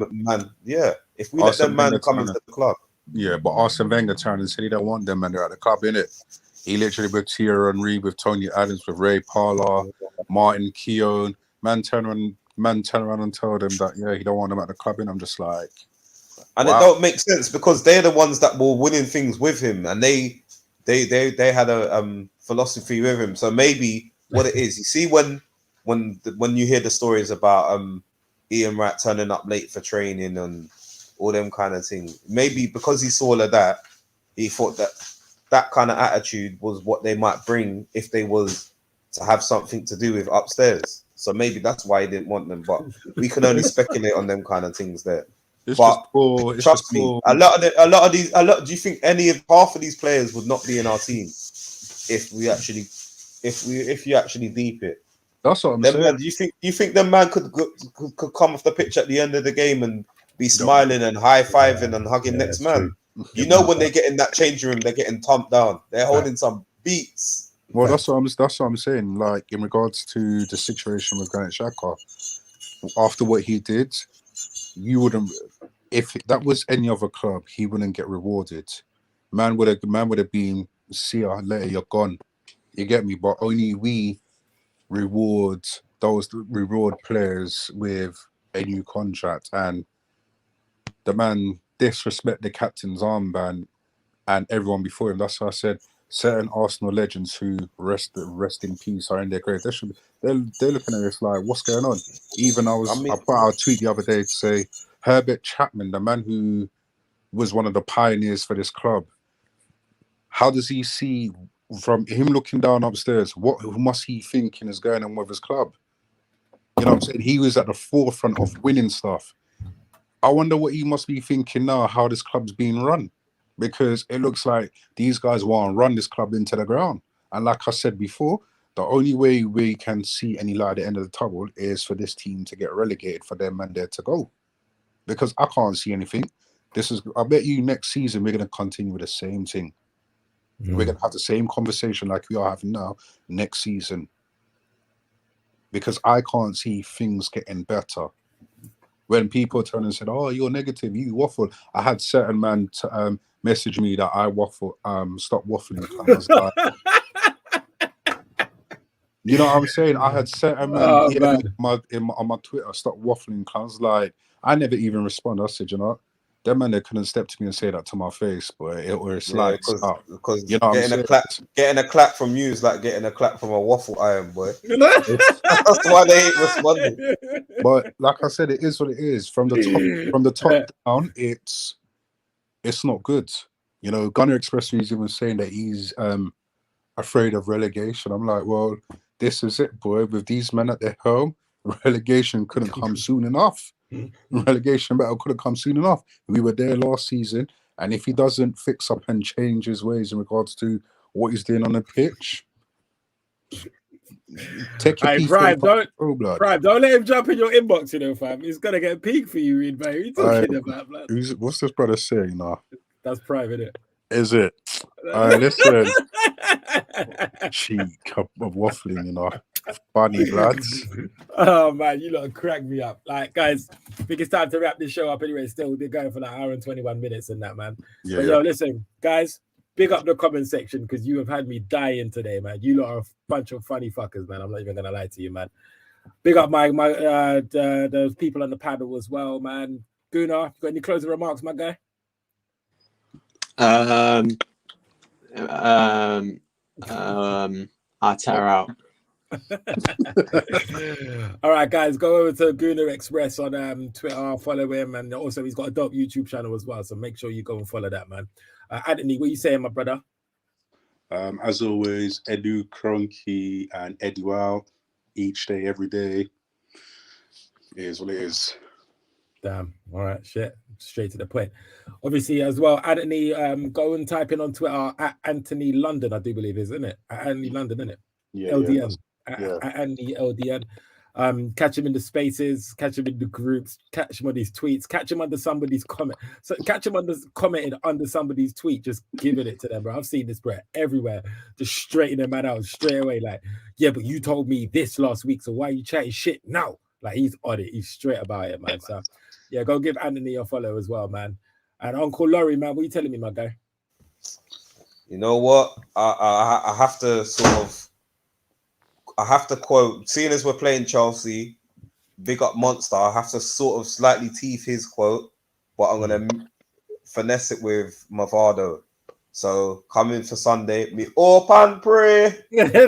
come into the club. Yeah, but Arsene Wenger turned and said he don't want them man, they're at the club, innit? He literally with Thierry Henry, with Tony Adams, with Ray Parlour, Martin Keown, man turn around and tell them that he don't want them at the club, and I'm just like, and wow. It don't make sense because they're the ones that were winning things with him, and they had a philosophy with him. So maybe what it is, you see, when you hear the stories about Ian Wright turning up late for training and all them kind of things, maybe because he saw all of that, he thought that kind of attitude was what they might bring if they was to have something to do with upstairs. So maybe that's why he didn't want them. But we can only speculate on them kind of things there. Trust me, a lot of these. Do you think half of these players would not be in our team if you actually deep it? That's what I'm saying. Man, do you think them man could come off the pitch at the end of the game and be smiling and high fiving and hugging next man? True. You know, when they get in that changing room, they're getting thumped down. They're holding some beats. Well, that's what I'm saying. Like, in regards to the situation with Granit Xhaka, after what he did, you wouldn't. If that was any other club, he wouldn't get rewarded. Man would have been, see ya later, you're gone. You get me? But only we reward players with a new contract, and the man disrespect the captain's armband and everyone before him. That's why I said certain Arsenal legends who rest in peace are in their grave. They're looking at this like, what's going on? Even I put out a tweet the other day to say Herbert Chapman, the man who was one of the pioneers for this club. How does he see from him looking down upstairs? What must he thinking is going on with his club? You know what I'm saying? He was at the forefront of winning stuff. I wonder what he must be thinking now, how this club's being run. Because it looks like these guys want to run this club into the ground. And like I said before, the only way we can see any light at the end of the tunnel is for this team to get relegated, for them and there to go. Because I can't see anything. I bet you next season we're going to continue with the same thing. We're going to have the same conversation like we are having now next season. Because I can't see things getting better. When people turn and said, "Oh, you're negative, you waffle," I had certain man message me that I waffle, stop waffling. I was like, you know what I'm saying? I had certain man, on my Twitter, stop waffling. I was like, I never even respond. I said, you know, that man, they couldn't step to me and say that to my face, but it's like, because you know, getting a clap from you is like getting a clap from a waffle iron, boy. That's why they ain't responding. But like I said, it is what it is. From the top down, it's not good. You know, Gunner Express is even saying that he's afraid of relegation. I'm like, well, this is it, boy. With these men at their home, relegation couldn't come soon enough. Relegation battle couldn't come soon enough. We were there last season, and if he doesn't fix up and change his ways in regards to what he's doing on the pitch, take your Prime, don't let him jump in your inbox, you know, fam. He's gonna get a peak for you, Reed, man. What are you talking about, blood? What's this brother saying now? That's Prime, isn't it? Is it? Listen. Cheek of waffling, you know. Funny lads. Oh man, you lot crack me up. Like, guys, I think it's time to wrap this show up anyway. Still, they're going for like hour and 21 minutes and that, man. Yeah, but yo, listen, guys, big up the comment section because you have had me dying today, man. You lot are a bunch of funny fuckers, man. I'm not even gonna lie to you, man. Big up those people on the panel as well, man. Gunnar, you got any closing remarks, my guy? I'll tear out. All right, guys, go over to Gunnar Express on Twitter, follow him, and also he's got a dope YouTube channel as well. So make sure you go and follow that, man. Anthony, what are you saying, my brother? As always, Edu, Cronky, and Edu out each day, every day. It is what it is. Damn. All right, shit. Straight to the point. Obviously, as well, Anthony, go and type in on Twitter at Anthony London, I do believe, isn't it? At Anthony London, isn't it? Yeah, LDN. Yeah. At Anthony LDN. Catch him in the spaces, catch him in the groups, catch him on his tweets, catch him under somebody's comment. So catch him commented under somebody's tweet, just giving it to them, bro. I've seen this, bro, everywhere. Just straightening them out straight away. Like, yeah, but you told me this last week, so why are you chatting shit now? Like, he's on it. He's straight about it, man. So, yeah, go give Anthony a follow as well, man. And Uncle Laurie, man, what are you telling me, my guy? You know what? I have to I have to quote, seeing as we're playing Chelsea, big up Monster, I have to sort of slightly teeth his quote, but I'm going to finesse it with Mavado. So, come in for Sunday, me open pray. That's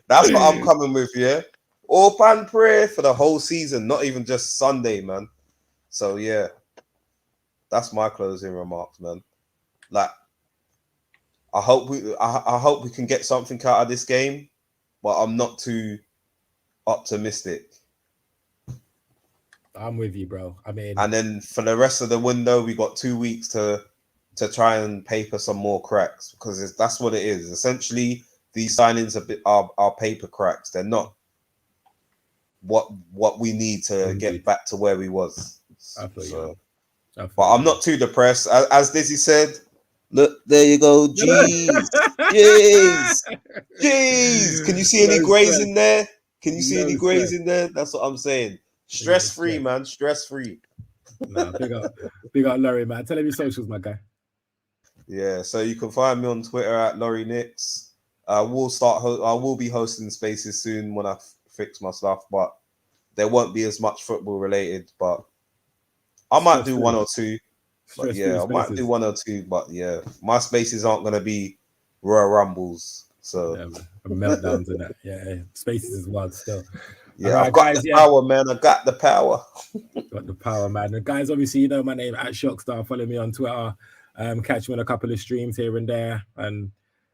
what I'm coming with, yeah. Open pray for the whole season, not even just Sunday, man. So, yeah. That's my closing remarks, man. Like, I hope we can get something out of this game, but I'm not too optimistic. I'm with you, bro. I mean, and then for the rest of the window, we got 2 weeks to try and paper some more cracks, because that's what it is. Essentially, these signings are paper cracks. They're not what we need to get back to where we was. But I'm not too depressed. As Dizzy said, look, there you go. Jeez. Can you see any greys in there? Can you see any greys in there? That's what I'm saying. Stress-free, man. Stress-free. Nah, big up Laurie, man. Tell him your socials, my guy. Yeah, so you can find me on Twitter at Laurie Nix. I will be hosting spaces soon when I fix my stuff, but there won't be as much football related. But I might do one or two. But Stress yeah, I free might spaces. do one or two. But yeah, my spaces aren't gonna be Royal Rumbles. So Yeah, man. And meltdowns and that. Yeah, spaces is wild still. yeah, All I've right, got guys. the Yeah, power, man. I got the power. got the power, man. And guys, obviously, you know my name at Shockstar. Follow me on Twitter. Catch me on a couple of streams here and there. And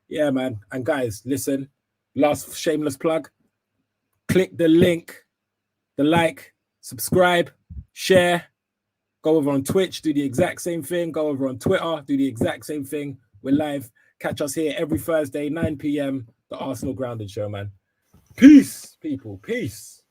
yeah, man. And guys, listen. Last shameless plug. Click the link, the like, subscribe, share. Go over on Twitch, do the exact same thing. Go over on Twitter, do the exact same thing. We're live. Catch us here every Thursday, 9 p.m. The Arsenal Grounded Show, man. Peace, people. Peace.